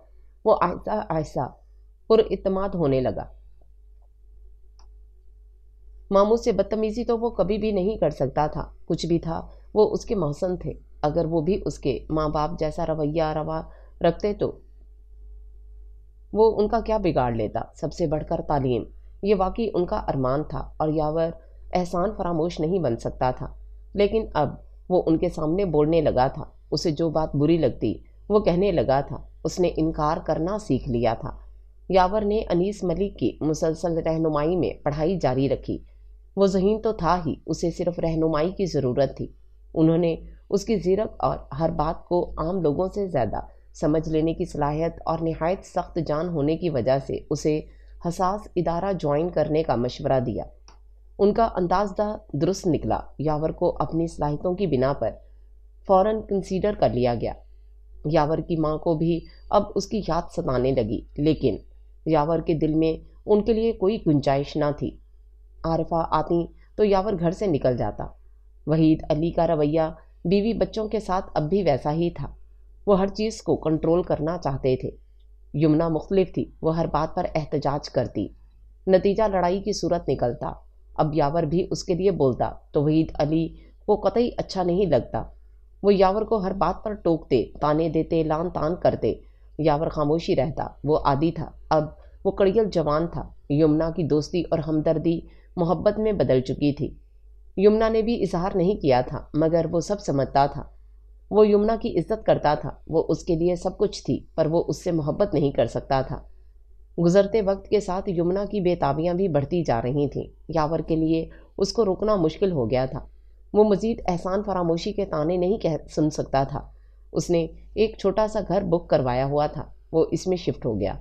وہ آہستہ آہستہ پر اعتماد ہونے لگا۔ ماموں سے بدتمیزی تو وہ کبھی بھی نہیں کر سکتا تھا، کچھ بھی تھا وہ اس کے محسن تھے۔ اگر وہ بھی اس کے ماں باپ جیسا رویہ روا رکھتے تو وہ ان کا کیا بگاڑ لیتا۔ سب سے بڑھ کر تعلیم، یہ واقعی ان کا ارمان تھا اور یاور احسان فراموش نہیں بن سکتا تھا۔ لیکن اب وہ ان کے سامنے بولنے لگا تھا، اسے جو بات بری لگتی وہ کہنے لگا تھا، اس نے انکار کرنا سیکھ لیا تھا۔ یاور نے انیس ملک کی مسلسل رہنمائی میں پڑھائی جاری رکھی۔ وہ ذہین تو تھا ہی، اسے صرف رہنمائی کی ضرورت تھی۔ انہوں نے اس کی زیرک اور ہر بات کو عام لوگوں سے زیادہ سمجھ لینے کی صلاحیت اور نہایت سخت جان ہونے کی وجہ سے اسے حساس ادارہ جوائن کرنے کا مشورہ دیا۔ ان کا انداز درست نکلا۔ یاور کو اپنی صلاحیتوں کی بنا پر فوراً کنسیڈر کر لیا گیا۔ یاور کی ماں کو بھی اب اس کی یاد ستانے لگی، لیکن یاور کے دل میں ان کے لیے کوئی گنجائش نہ تھی۔ عارفہ آتی تو یاور گھر سے نکل جاتا۔ وحید علی کا رویہ بیوی بچوں کے ساتھ اب بھی ویسا ہی تھا، وہ ہر چیز کو کنٹرول کرنا چاہتے تھے۔ یمنا مختلف تھی، وہ ہر بات پر احتجاج کرتی، نتیجہ لڑائی کی صورت نکلتا۔ اب یاور بھی اس کے لیے بولتا تو وحید علی کو قطعی اچھا نہیں لگتا۔ وہ یاور کو ہر بات پر ٹوکتے، تانے دیتے، لان تان کرتے۔ یاور خاموشی رہتا، وہ عادی تھا۔ اب وہ کڑیل جوان تھا۔ یمنا کی دوستی اور ہمدردی محبت میں بدل چکی تھی۔ یمنا نے بھی اظہار نہیں کیا تھا مگر وہ سب سمجھتا تھا۔ وہ یمنا کی عزت کرتا تھا، وہ اس کے لیے سب کچھ تھی، پر وہ اس سے محبت نہیں کر سکتا تھا۔ گزرتے وقت کے ساتھ یمنا کی بے تابیاں بھی بڑھتی جا رہی تھیں۔ یاور کے لیے اس کو روکنا مشکل ہو گیا تھا۔ وہ مزید احسان فراموشی کے طعنے نہیں سن سکتا تھا۔ اس نے ایک چھوٹا سا گھر بک کروایا ہوا تھا، وہ اس میں شفٹ ہو گیا۔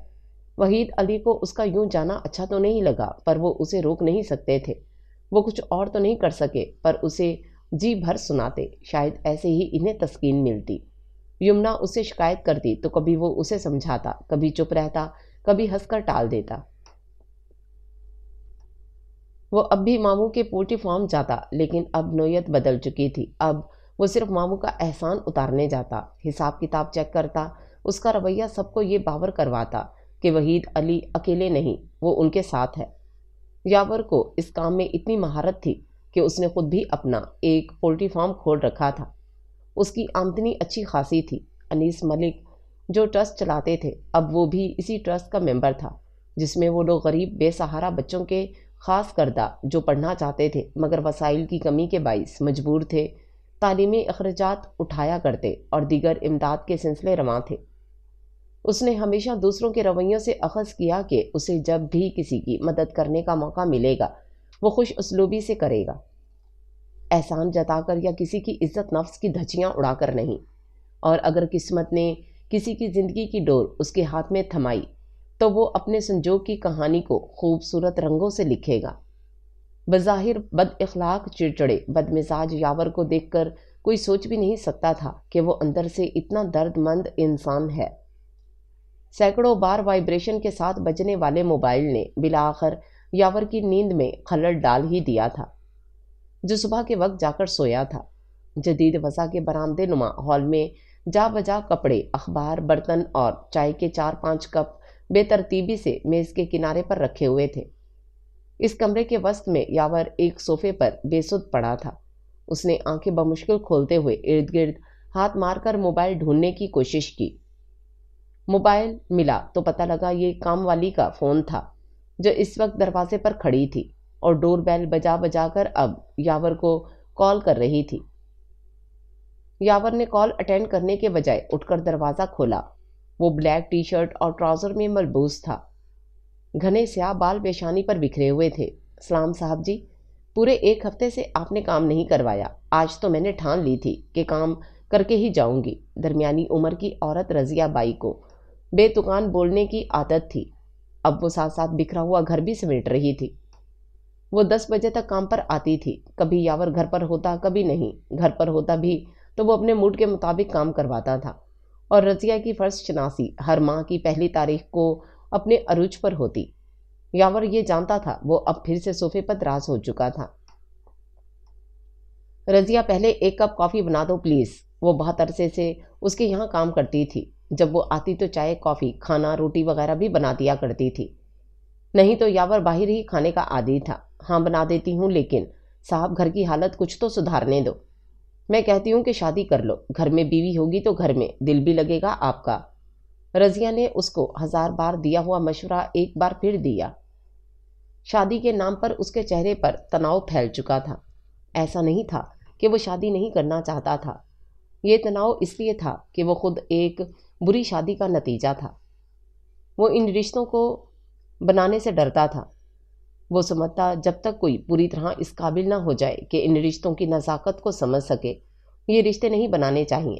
وحید علی کو اس کا یوں جانا اچھا تو نہیں لگا، پر وہ اسے روک نہیں سکتے تھے۔ وہ کچھ اور تو نہیں کر سکے، پر اسے جی بھر سناتے، شاید ایسے ہی انہیں تسکین ملتی۔ یمنا اس سے شکایت کرتی تو کبھی وہ اسے سمجھاتا، کبھی چپ رہتا، کبھی ہنس کر ٹال دیتا۔ وہ اب بھی ماموں کے پولٹری فارم جاتا، لیکن اب نوعیت بدل چکی تھی۔ اب وہ صرف ماموں کا احسان اتارنے جاتا، حساب کتاب چیک کرتا۔ اس کا رویہ سب کو یہ باور کرواتا کہ وحید علی اکیلے نہیں، وہ ان کے ساتھ ہے۔ یاور کو اس کام میں اتنی مہارت تھی کہ اس نے خود بھی اپنا ایک پولٹری فارم کھول رکھا تھا۔ اس کی آمدنی اچھی خاصی تھی۔ انیس ملک جو ٹرسٹ چلاتے تھے، اب وہ بھی اسی ٹرسٹ کا ممبر تھا، جس میں وہ لوگ غریب بے سہارا بچوں کے خاص کردہ جو پڑھنا چاہتے تھے مگر وسائل کی کمی کے باعث مجبور تھے، تعلیمی اخراجات اٹھایا کرتے اور دیگر امداد کے سلسلے رواں تھے۔ اس نے ہمیشہ دوسروں کے رویوں سے اخذ کیا کہ اسے جب بھی کسی کی مدد کرنے کا موقع ملے گا وہ خوش اسلوبی سے کرے گا، احسان جتا کر یا کسی کی عزت نفس کی دھجیاں اڑا کر نہیں، اور اگر قسمت نے کسی کی زندگی کی ڈور اس کے ہاتھ میں تھمائی تو وہ اپنے سنجوگ کی کہانی کو خوبصورت رنگوں سے لکھے گا۔ بظاہر بد اخلاق، چڑچڑے، بد مزاج یاور کو دیکھ کر کوئی سوچ بھی نہیں سکتا تھا کہ وہ اندر سے اتنا درد مند انسان ہے۔ سینکڑوں بار وائبریشن کے ساتھ بجنے والے موبائل نے بالآخر یاور کی نیند میں خلل ڈال ہی دیا تھا، جو صبح کے وقت جا کر سویا تھا۔ جدید وضع کے برآمدے نما ہال میں جا بجا کپڑے، اخبار، برتن اور چائے کے 4-5 کپ بے ترتیبی سے میز کے کنارے پر رکھے ہوئے تھے۔ اس کمرے کے وسط میں یاور ایک صوفے پر بے سدھ پڑا تھا۔ اس نے آنکھیں بمشکل کھولتے ہوئے ارد گرد ہاتھ مار کر موبائل ڈھونڈنے کی کوشش کی۔ موبائل ملا تو پتہ لگا یہ کام والی کا فون تھا، جو اس وقت دروازے پر کھڑی تھی اور ڈور بیل بجا بجا کر اب یاور کو کال کر رہی تھی۔ یاور نے کال اٹینڈ کرنے کے بجائے اٹھ کر دروازہ کھولا۔ وہ بلیک ٹی شرٹ اور ٹراؤزر میں ملبوس تھا۔ گھنے سیاہ بال پیشانی پر بکھرے ہوئے تھے۔ سلام صاحب جی، پورے 1 ہفتے سے آپ نے کام نہیں کروایا۔ آج تو میں نے ٹھان لی تھی کہ کام کر کے ہی جاؤں گی۔ درمیانی عمر کی عورت رضیہ بائی کو بے تکان بولنے کی عادت تھی۔ اب وہ ساتھ ساتھ بکھرا ہوا گھر بھی سمیٹ رہی تھی۔ وہ 10 بجے تک کام پر آتی تھی۔ کبھی یاور گھر پر ہوتا، کبھی نہیں۔ گھر پر ہوتا بھی تو وہ اپنے موڈ کے مطابق کام کرواتا تھا، اور رضیہ کی فرض شناسی ہر ماہ کی پہلی تاریخ کو اپنے عروج پر ہوتی۔ یاور یہ جانتا تھا وہ اب پھر سے صوفے پر دراز ہو چکا تھا۔ رضیہ، پہلے 1 کپ کافی بنا دو پلیز۔ وہ بہت عرصے سے اس کے یہاں کام کرتی تھی۔ جب وہ آتی تو چائے، کافی، کھانا، روٹی وغیرہ بھی بنا دیا کرتی تھی۔ نہیں تو یاور باہر ہی کھانے کا عادی تھا۔ ہاں بنا دیتی ہوں، لیکن صاحب گھر کی حالت کچھ تو سدھارنے دو۔ میں کہتی ہوں کہ شادی کر لو، گھر میں بیوی ہوگی تو گھر میں دل بھی لگے گا آپ کا۔ رضیہ نے اس کو 1000 بار دیا ہوا مشورہ ایک بار پھر دیا۔ شادی کے نام پر اس کے چہرے پر تناؤ پھیل چکا تھا۔ ایسا نہیں تھا کہ وہ شادی نہیں کرنا چاہتا تھا، یہ تناؤ اس لیے تھا کہ وہ خود ایک بری شادی کا نتیجہ تھا۔ وہ ان رشتوں کو بنانے سے ڈرتا تھا۔ وہ سمجھتا جب تک کوئی پوری طرح اس قابل نہ ہو جائے کہ ان رشتوں کی نزاکت کو سمجھ سکے، یہ رشتے نہیں بنانے چاہیے۔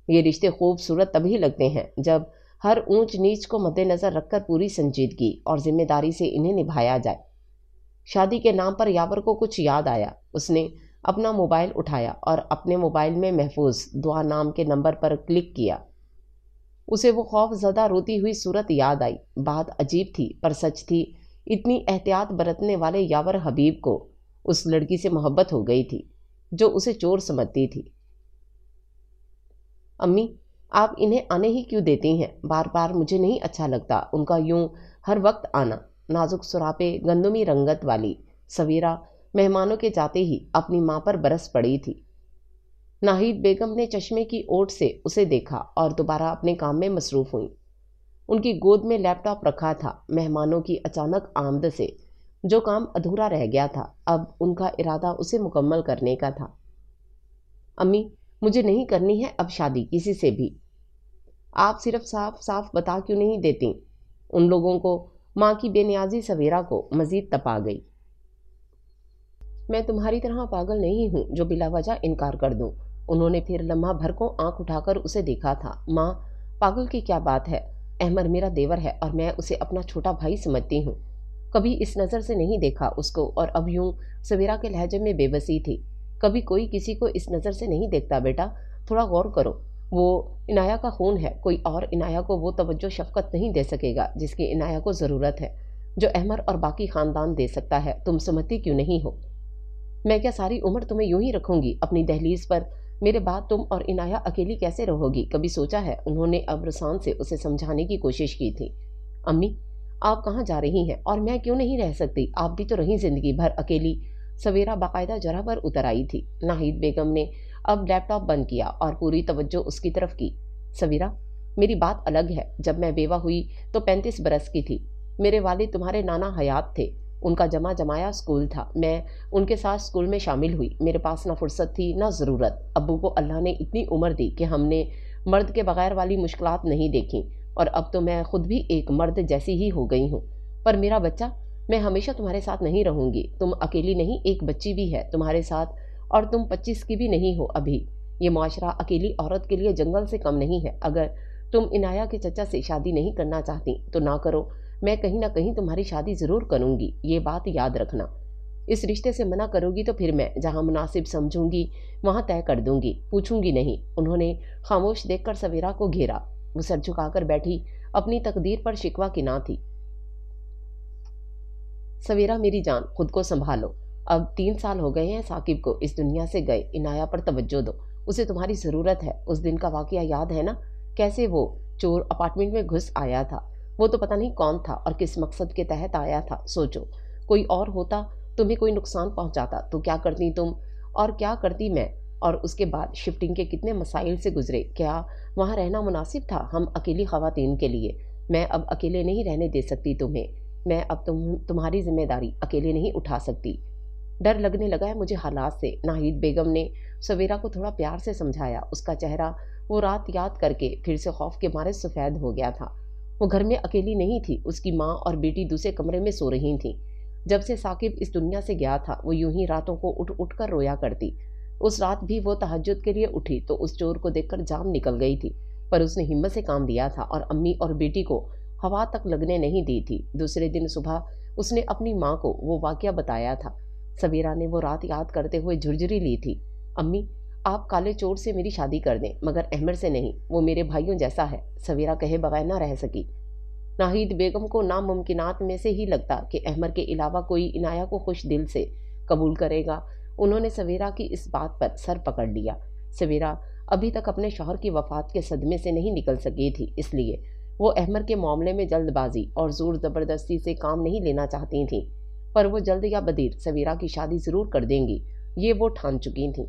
یہ رشتے خوبصورت تبھی لگتے ہیں جب ہر اونچ نیچ کو مد نظر رکھ کر پوری سنجیدگی اور ذمہ داری سے انہیں نبھایا جائے۔ شادی کے نام پر یاور کو کچھ یاد آیا۔ اس نے اپنا موبائل اٹھایا اور اپنے موبائل میں محفوظ دعا نام کے نمبر پر کلک کیا۔ اسے وہ خوف زدہ روتی ہوئی صورت یاد آئی۔ بات عجیب تھی پر سچ تھی، اتنی احتیاط برتنے والے یاور حبیب کو اس لڑکی سے محبت ہو گئی تھی جو اسے چور سمجھتی تھی۔ امی، آپ انہیں آنے ہی کیوں دیتی ہیں؟ بار بار مجھے نہیں اچھا لگتا ان کا یوں ہر وقت آنا۔ نازک سراپے گندمی رنگت والی سویرا مہمانوں کے جاتے ہی اپنی ماں پر برس پڑی تھی۔ ناہید بیگم نے چشمے کی اوٹ سے اسے دیکھا اور دوبارہ اپنے کام میں مصروف ہوئیں۔ ان کی گود میں لیپ ٹاپ رکھا تھا۔ مہمانوں کی اچانک آمد سے جو کام ادھورا رہ گیا تھا، اب ان کا ارادہ اسے مکمل کرنے کا تھا۔ امی، مجھے نہیں کرنی ہے اب شادی کسی سے بھی۔ آپ صرف صاف صاف بتا کیوں نہیں دیتی؟ ان لوگوں کو ماں کی بے نیازی سویرا کو مزید تپا گئی۔ میں تمہاری طرح پاگل نہیں ہوں جو بلا وجہ انکار کر دوں۔ انہوں نے پھر لمحہ بھر کو آنکھ اٹھا کر اسے دیکھا تھا۔ ماں، پاگل کی کیا بات ہے؟ احمر میرا دیور ہے اور میں اسے اپنا چھوٹا بھائی سمجھتی ہوں۔ کبھی اس نظر سے نہیں دیکھا اس کو، اور اب یوں سویرا کے لہجے میں بے بسی تھی۔ کبھی کوئی کسی کو اس نظر سے نہیں دیکھتا بیٹا، تھوڑا غور کرو۔ وہ عنایہ کا خون ہے، کوئی اور عنایہ کو وہ توجہ شفقت نہیں دے سکے گا جس کی عنایہ کو ضرورت ہے، جو احمر اور باقی خاندان دے سکتا ہے۔ تم سمجھتی کیوں نہیں ہو؟ میں کیا ساری عمر تمہیں یوں ہی رکھوں گی اپنی دہلیز پر؟ میرے بعد تم اور عنایہ اکیلی کیسے رہو گی؟ کبھی سوچا ہے؟ انہوں نے اب رسان سے اسے سمجھانے کی کوشش کی تھی۔ امی، آپ کہاں جا رہی ہیں؟ اور میں کیوں نہیں رہ سکتی؟ آپ بھی تو رہیں زندگی بھر اکیلی۔ سویرا باقاعدہ جرح پر اتر آئی تھی۔ ناہید بیگم نے اب لیپ ٹاپ بند کیا اور پوری توجہ اس کی طرف کی۔ سویرا، میری بات الگ ہے۔ جب میں بیوہ ہوئی تو 35 برس کی تھی۔ میرے والد تمہارے نانا حیات تھے۔ ان کا جمع جمایا اسکول تھا۔ میں ان کے ساتھ اسکول میں شامل ہوئی۔ میرے پاس نہ فرصت تھی نہ ضرورت۔ ابو کو اللہ نے اتنی عمر دی کہ ہم نے مرد کے بغیر والی مشکلات نہیں دیکھیں، اور اب تو میں خود بھی ایک مرد جیسی ہی ہو گئی ہوں۔ پر میرا بچہ، میں ہمیشہ تمہارے ساتھ نہیں رہوں گی۔ تم اکیلی نہیں، ایک بچی بھی ہے تمہارے ساتھ، اور تم 25 کی بھی نہیں ہو ابھی۔ یہ معاشرہ اکیلی عورت کے لیے جنگل سے کم نہیں ہے۔ اگر تم عنایہ کے چچا سے شادی نہیں کرنا چاہتی تو نہ کرو، میں کہیں نہ کہیں تمہاری شادی ضرور کروں گی، یہ بات یاد رکھنا۔ اس رشتے سے منع کرو گی تو پھر میں جہاں مناسب سمجھوں گی وہاں طے کر دوں گی، پوچھوں گی نہیں۔ انہوں نے خاموش دیکھ کر سویرا کو گھیرا۔ وہ سر جھکا کر بیٹھی، اپنی تقدیر پر شکوہ کی نہ تھی۔ سویرا میری جان، خود کو سنبھالو۔ اب 3 سال ہو گئے ہیں ثاقب کو اس دنیا سے گئے۔ عنایہ پر توجہ دو، اسے تمہاری ضرورت ہے۔ اس دن کا واقعہ یاد ہے نا، کیسے وہ چور اپارٹمنٹ میں گھس آیا تھا؟ وہ تو پتہ نہیں کون تھا اور کس مقصد کے تحت آیا تھا۔ سوچو، کوئی اور ہوتا، تمہیں کوئی نقصان پہنچاتا تو کیا کرتی تم، اور کیا کرتی میں؟ اور اس کے بعد شفٹنگ کے کتنے مسائل سے گزرے۔ کیا وہاں رہنا مناسب تھا ہم اکیلی خواتین کے لیے؟ میں اب اکیلے نہیں رہنے دے سکتی تمہیں۔ میں اب تمہاری ذمہ داری اکیلے نہیں اٹھا سکتی۔ ڈر لگنے لگا ہے مجھے حالات سے، ناہید بیگم نے سویرا کو تھوڑا پیار سے سمجھایا۔ اس کا چہرہ وہ رات یاد کر کے پھر سے خوف کے مارے سفید ہو گیا تھا۔ وہ گھر میں اکیلی نہیں تھی، اس کی ماں اور بیٹی دوسرے کمرے میں سو رہی تھیں۔ جب سے ثاقب اس دنیا سے گیا تھا وہ یوں ہی راتوں کو اٹھ اٹھ کر رویا کرتی۔ اس رات بھی وہ تہجد کے لیے اٹھی تو اس چور کو دیکھ کر جان نکل گئی تھی، پر اس نے ہمت سے کام لیا تھا اور امی اور بیٹی کو ہوا تک لگنے نہیں دی تھی۔ دوسرے دن صبح اس نے اپنی ماں کو وہ واقعہ بتایا تھا۔ سویرا نے وہ رات یاد کرتے ہوئے جھرجھری لی تھی۔ امی، آپ کالے چور سے میری شادی کر دیں، مگر احمد سے نہیں، وہ میرے بھائیوں جیسا ہے۔ سویرا کہے بغیر نہ رہ سکی۔ ناہید بیگم کو ناممکنات میں سے ہی لگتا کہ احمد کے علاوہ کوئی عنایہ کو خوش دل سے قبول کرے گا۔ انہوں نے سویرا کی اس بات پر سر پکڑ لیا۔ سویرا ابھی تک اپنے شوہر کی وفات کے صدمے سے نہیں نکل سکی تھی، اس لیے وہ احمد کے معاملے میں جلد بازی اور زور زبردستی سے کام نہیں لینا چاہتی تھیں، پر وہ جلد یا بدیر سویرا کی شادی ضرور کر دیں گی، یہ وہ ٹھان چکی تھیں۔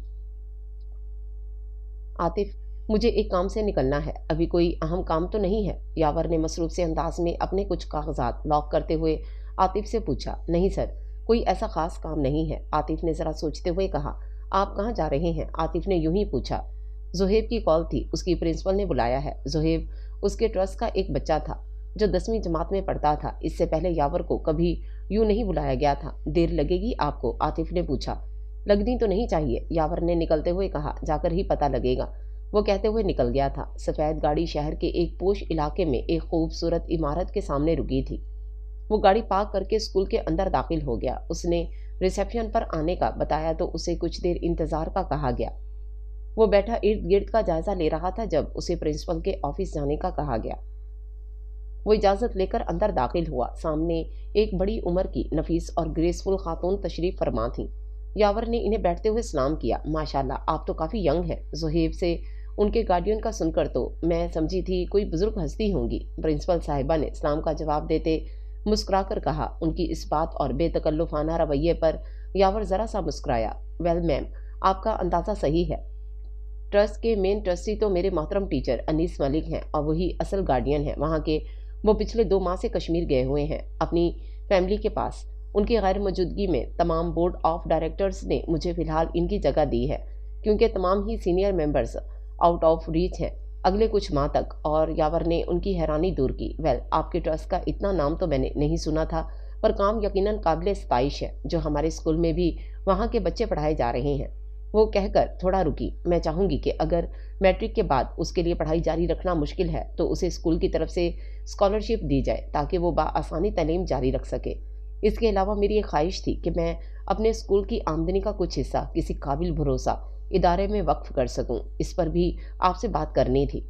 عاطف، مجھے ایک کام سے نکلنا ہے، ابھی کوئی اہم کام تو نہیں ہے؟ یاور نے مصروف سے انداز میں اپنے کچھ کاغذات لاک کرتے ہوئے عاطف سے پوچھا۔ نہیں سر، کوئی ایسا خاص کام نہیں ہے، عاطف نے ذرا سوچتے ہوئے کہا۔ آپ کہاں جا رہے ہیں؟ عاطف نے یوں ہی پوچھا۔ زہیب کی کال تھی، اس کی پرنسپل نے بلایا ہے۔ زہیب اس کے ٹرسٹ کا ایک بچہ تھا جو 10ویں جماعت میں پڑھتا تھا۔ اس سے پہلے یاور کو کبھی یوں نہیں بلایا گیا تھا۔ دیر لگے گی آپ کو؟ عاطف نے پوچھا۔ لگنی تو نہیں چاہیے، یاور نے نکلتے ہوئے کہا، جا کر ہی پتہ لگے گا۔ وہ کہتے ہوئے نکل گیا تھا۔ سفید گاڑی شہر کے ایک پوش علاقے میں ایک خوبصورت عمارت کے سامنے رکی تھی۔ وہ گاڑی پارک کر کے اسکول کے اندر داخل ہو گیا۔ اس نے ریسیپشن پر آنے کا بتایا تو اسے کچھ دیر انتظار کا کہا گیا۔ وہ بیٹھا ارد گرد کا جائزہ لے رہا تھا جب اسے پرنسپل کے آفس جانے کا کہا گیا۔ وہ اجازت لے کر اندر داخل ہوا۔ سامنے ایک بڑی عمر کی نفیس اور گریسفل خاتون تشریف فرما تھیں۔ یاور نے انہیں بیٹھتے ہوئے سلام کیا۔ ماشاءاللہ، آپ تو کافی ینگ ہیں۔ زہیب سے ان کے گارڈین کا سن کر تو میں سمجھی تھی کوئی بزرگ ہستی ہوں گی، پرنسپل صاحبہ نے سلام کا جواب دیتے مسکرا کر کہا۔ ان کی اس بات اور بے تکلفانہ رویے پر یاور ذرا سا مسکرایا۔ ویل میم، آپ کا اندازہ صحیح ہے۔ ٹرسٹ کے مین ٹرسٹی تو میرے محترم ٹیچر انیس ملک ہیں اور وہی اصل گارڈین ہیں وہاں کے۔ وہ پچھلے 2 ماہ سے کشمیر گئے ہوئے ہیں اپنی فیملی کے پاس۔ ان کی غیر موجودگی میں تمام بورڈ آف ڈائریکٹرز نے مجھے فی الحال ان کی جگہ دی ہے، کیونکہ تمام ہی senior members out of reach ہیں اگلے کچھ ماہ تک۔ اور یاور نے ان کی حیرانی دور کی۔ ویل، آپ کے ٹرسٹ کا اتنا نام تو میں نے نہیں سنا تھا، پر کام یقیناً قابل ستائش ہے۔ جو ہمارے اسکول میں بھی وہاں کے بچے پڑھائے جا رہے ہیں۔ وہ کہہ کر تھوڑا رکی۔ میں چاہوں گی کہ اگر میٹرک کے بعد اس کے لیے پڑھائی جاری رکھنا مشکل ہے تو اسے اسکول کی طرف سے اسکالرشپ دی جائے تاکہ وہ بآسانی تعلیم جاری رکھ سکے۔ اس کے علاوہ میری ایک خواہش تھی کہ میں اپنے اسکول کی آمدنی کا کچھ حصہ کسی قابل بھروسہ ادارے میں وقف کر سکوں، اس پر بھی آپ سے بات کرنی تھی۔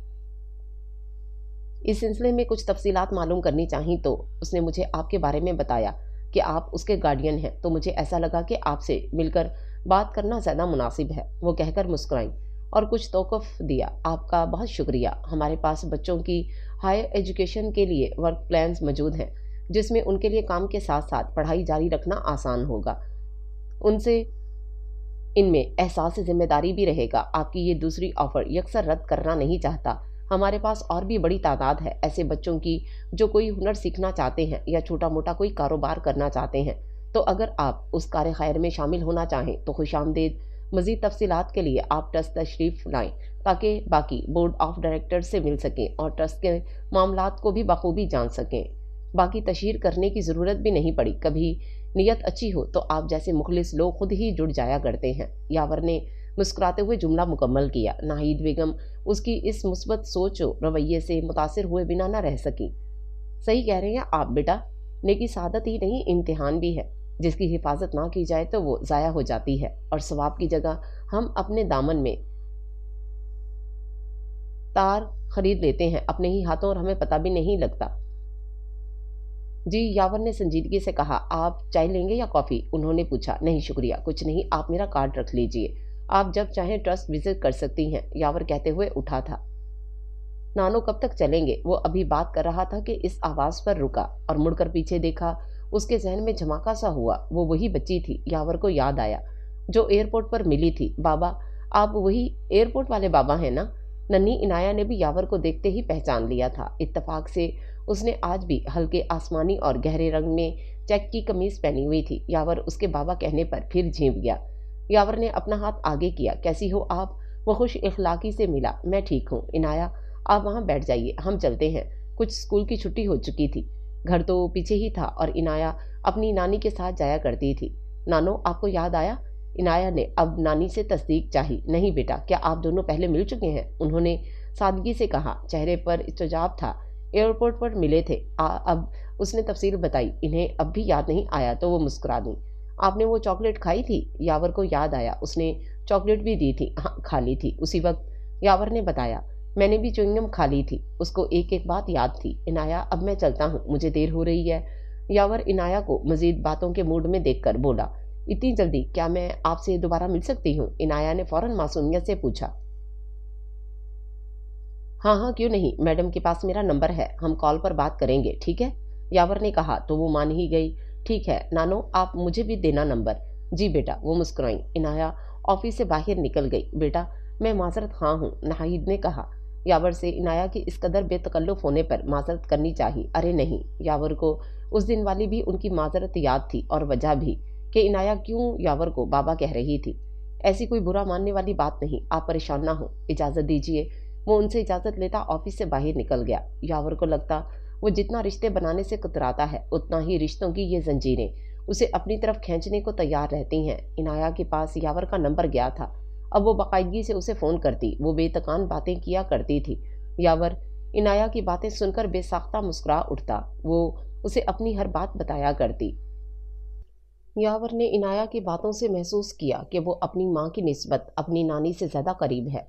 اس سلسلے میں کچھ تفصیلات معلوم کرنی چاہیں تو اس نے مجھے آپ کے بارے میں بتایا کہ آپ اس کے گارڈین ہیں، تو مجھے ایسا لگا کہ آپ سے مل کر بات کرنا زیادہ مناسب ہے۔ وہ کہہ کر مسکرائیں اور کچھ توقف دیا۔ آپ کا بہت شکریہ۔ ہمارے پاس بچوں کی ہائر ایجوکیشن کے لیے ورک پلانز موجود ہیں جس میں ان کے لیے کام کے ساتھ ساتھ پڑھائی جاری رکھنا آسان ہوگا، ان میں احساس ذمہ داری بھی رہے گا۔ آپ کی یہ دوسری آفر یکسر رد کرنا نہیں چاہتا۔ ہمارے پاس اور بھی بڑی تعداد ہے ایسے بچوں کی جو کوئی ہنر سیکھنا چاہتے ہیں یا چھوٹا موٹا کوئی کاروبار کرنا چاہتے ہیں۔ تو اگر آپ اس کار خیر میں شامل ہونا چاہیں تو خوش آمدید۔ مزید تفصیلات کے لیے آپ ٹرسٹ تشریف لائیں تاکہ باقی بورڈ آف ڈائریکٹر سے مل سکیں اور ٹرسٹ کے معاملات کو بھی بخوبی جان سکیں۔ باقی تشہیر کرنے کی ضرورت بھی نہیں پڑی، کبھی نیت اچھی ہو تو آپ جیسے مخلص لوگ خود ہی جڑ جایا کرتے ہیں۔ یاور نے مسکراتے ہوئے جملہ مکمل کیا۔ ناہید بیگم اس کی اس مثبت سوچ و رویے سے متاثر ہوئے بنا نہ رہ سکیں۔ صحیح کہہ رہے ہیں آپ بیٹا، نیکی سعادت ہی نہیں امتحان بھی ہے۔ جس کی حفاظت نہ کی جائے تو وہ ضائع ہو جاتی ہے، اور ثواب کی جگہ ہم اپنے دامن میں تار خرید لیتے ہیں اپنے ہی ہاتھوں، اور ہمیں پتہ بھی نہیں لگتا۔ جی، یاور نے سنجیدگی سے کہا۔ آپ چائے لیں گے یا کافی؟ انہوں نے پوچھا۔ نہیں شکریہ، کچھ نہیں، آپ میرا کارڈ رکھ لیجئے، آپ جب چاہیں ٹرسٹ وزٹ کر سکتی ہیں، یاور کہتے ہوئے اٹھا تھا۔ نانو کب تک چلیں گے؟ وہ ابھی بات کر رہا تھا کہ اس آواز پر رکا اور مڑ کر پیچھے دیکھا۔ اس کے ذہن میں جھماکا سا ہوا، وہ وہی بچی تھی۔ یاور کو یاد آیا جو ایئرپورٹ پر ملی تھی۔ بابا، آپ وہی ایئرپورٹ والے بابا ہیں نا؟ ننھی عنایہ نے بھی یاور کو دیکھتے ہی پہچان لیا تھا۔ اتفاق سے اس نے آج بھی ہلکے آسمانی اور گہرے رنگ میں چیک کی قمیض پہنی ہوئی تھی۔ یاور اس کے بابا کہنے پر پھر جھینپ گیا۔ یاور نے اپنا ہاتھ آگے کیا۔ کیسی ہو آپ؟ وہ خوش اخلاقی سے ملا۔ میں ٹھیک ہوں عنایہ، آپ وہاں بیٹھ جائیے، ہم چلتے ہیں۔ کچھ اسکول کی چھٹی ہو چکی تھی، گھر تو پیچھے ہی تھا اور عنایہ اپنی نانی کے ساتھ جایا کرتی تھی۔ نانو، آپ کو یاد آیا؟ عنایہ نے اب نانی سے تصدیق چاہی۔ نہیں بیٹا، کیا آپ دونوں پہلے مل چکے ہیں؟ انہوں نے سادگی سے کہا۔ چہرے پر استجاب تھا۔ ایئرپورٹ پر ملے تھے۔ اب اس نے تفصیل بتائی۔ انہیں اب بھی یاد نہیں آیا تو وہ مسکرا دیں۔ آپ نے وہ چاکلیٹ کھائی تھی؟ یاور کو یاد آیا، اس نے چاکلیٹ بھی دی تھی۔ ہاں، کھا لی تھی اسی وقت، یاور نے بتایا۔ میں نے بھی چوئنگم کھا لی تھی۔ اس کو ایک ایک بات یاد تھی۔ عنایہ، اب میں چلتا ہوں، مجھے دیر ہو رہی ہے۔ یاور عنایہ کو مزید باتوں کے موڈ میں دیکھ کر بولا۔ اتنی جلدی؟ کیا میں آپ سے دوبارہ مل سکتی ہوں؟ عنایہ نے فوراً معصومیت سے پوچھا۔ ہاں ہاں، کیوں نہیں، میڈم کے پاس میرا نمبر ہے، ہم کال پر بات کریں گے، ٹھیک ہے؟ یاور نے کہا تو وہ مان ہی گئی۔ ٹھیک ہے نانو، آپ مجھے بھی دینا نمبر۔ جی بیٹا، وہ مسکرائیں۔ عنایہ آفس سے باہر نکل گئی۔ بیٹا، میں معذرت خواہ ہوں، ناہید نے کہا۔ یاور سے عنایہ کی اس قدر بے تکلف ہونے پر معذرت کرنی چاہی۔ ارے نہیں، یاور کو اس دن والی بھی ان کی معذرت یاد تھی، اور وجہ بھی کہ عنایہ کیوں یاور کو بابا کہہ رہی تھی۔ ایسی کوئی برا ماننے والی بات نہیں، آپ پریشان نہ ہوں، اجازت دیجیے۔ وہ ان سے اجازت لیتا آفس سے باہر نکل گیا۔ یاور کو لگتا وہ جتنا رشتے بنانے سے کتراتا ہے، اتنا ہی رشتوں کی یہ زنجیریں اسے اپنی طرف کھینچنے کو تیار رہتی ہیں۔ عنایہ کے پاس یاور کا نمبر گیا تھا، اب وہ باقاعدگی سے اسے فون کرتی، وہ بے تکان باتیں کیا کرتی تھی۔ یاور عنایہ کی باتیں سن کر بے ساختہ مسکرا اٹھتا، وہ اسے اپنی ہر بات بتایا کرتی۔ یاور نے عنایہ کی باتوں سے محسوس کیا کہ وہ اپنی ماں کی نسبت اپنی نانی سے زیادہ قریب ہے۔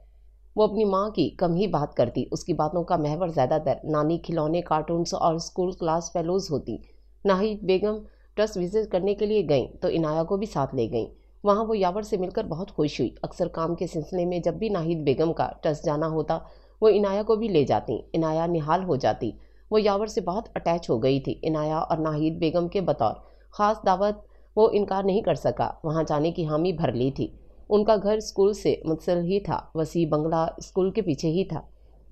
وہ اپنی ماں کی کم ہی بات کرتی، اس کی باتوں کا محور زیادہ تر نانی، کھلونے، کارٹونز اور اسکول کلاس فیلوز ہوتی۔ ناہید بیگم ٹرسٹ وزٹ کرنے کے لیے گئیں تو عنایہ کو بھی ساتھ لے گئیں۔ وہاں وہ یاور سے مل کر بہت خوش ہوئی۔ اکثر کام کے سلسلے میں جب بھی ناہید بیگم کا ٹرسٹ جانا ہوتا، وہ عنایہ کو بھی لے جاتی۔ عنایہ نہال ہو جاتی، وہ یاور سے بہت اٹیچ ہو گئی تھی۔ عنایہ اور ناہید بیگم کے بطور خاص دعوت وہ انکار نہیں کر سکا، وہاں جانے کی حامی بھر لی تھی۔ ان کا گھر اسکول سے متصل ہی تھا، وسیع بنگلہ اسکول کے پیچھے ہی تھا۔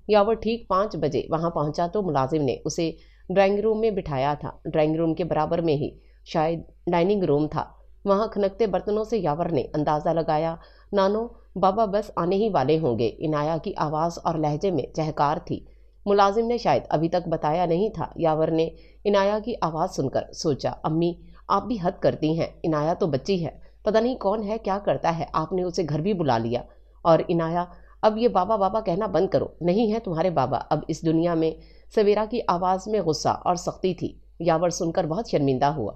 یاور ٹھیک 5 بجے وہاں پہنچا تو ملازم نے اسے ڈرائنگ روم میں بٹھایا تھا۔ ڈرائنگ روم کے برابر میں ہی شاید ڈائننگ روم تھا۔ وہاں کھنکتے برتنوں سے یاور نے اندازہ لگایا، نانو، بابا بس آنے ہی والے ہوں گے۔ عنایہ کی آواز اور لہجے میں چہکار تھی۔ ملازم نے شاید ابھی تک بتایا نہیں تھا۔ یاور نے عنایہ کی آواز سن کر سوچا، امی آپ بھی حد کرتی ہیں، عنایہ تو بچی ہے، پتہ نہیں کون ہے کیا کرتا ہے، آپ نے اسے گھر بھی بلا لیا۔ اور عنایہ، اب یہ بابا بابا کہنا بند کرو، نہیں ہے تمہارے بابا اب اس دنیا میں۔ سویرا کی آواز میں غصہ اور سختی تھی۔ یاور سن کر بہت شرمندہ ہوا۔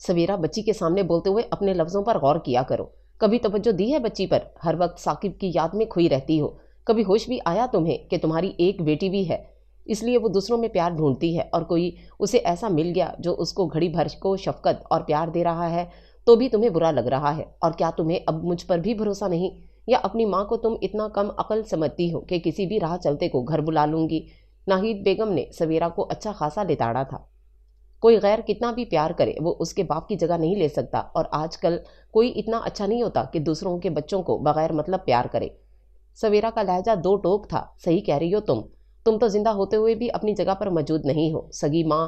سویرا، بچی کے سامنے بولتے ہوئے اپنے لفظوں پر غور کیا کرو، کبھی توجہ دی ہے بچی پر؟ ہر وقت ثاقب کی یاد میں کھوئی رہتی ہو، کبھی ہوش بھی آیا تمہیں کہ تمہاری ایک بیٹی بھی ہے؟ اس لیے وہ دوسروں میں پیار ڈھونڈتی ہے، اور کوئی اسے ایسا مل گیا جو اس کو گھڑی بھر کو شفقت اور پیار دے رہا ہے تو بھی تمہیں برا لگ رہا ہے۔ اور کیا تمہیں اب مجھ پر بھی بھروسہ نہیں؟ یا اپنی ماں کو تم اتنا کم عقل سمجھتی ہو کہ کسی بھی راہ چلتے کو گھر بلا لوں گی؟ ناہید بیگم نے سویرا کو اچھا خاصا لتاڑا تھا۔ کوئی غیر کتنا بھی پیار کرے وہ اس کے باپ کی جگہ نہیں لے سکتا، اور آج کل کوئی اتنا اچھا نہیں ہوتا کہ دوسروں کے بچوں کو بغیر مطلب پیار کرے۔ سویرا کا لہجہ دو ٹوک تھا۔ صحیح کہہ رہی ہو تم تو زندہ ہوتے ہوئے بھی اپنی جگہ پر موجود نہیں ہو۔ سگی ماں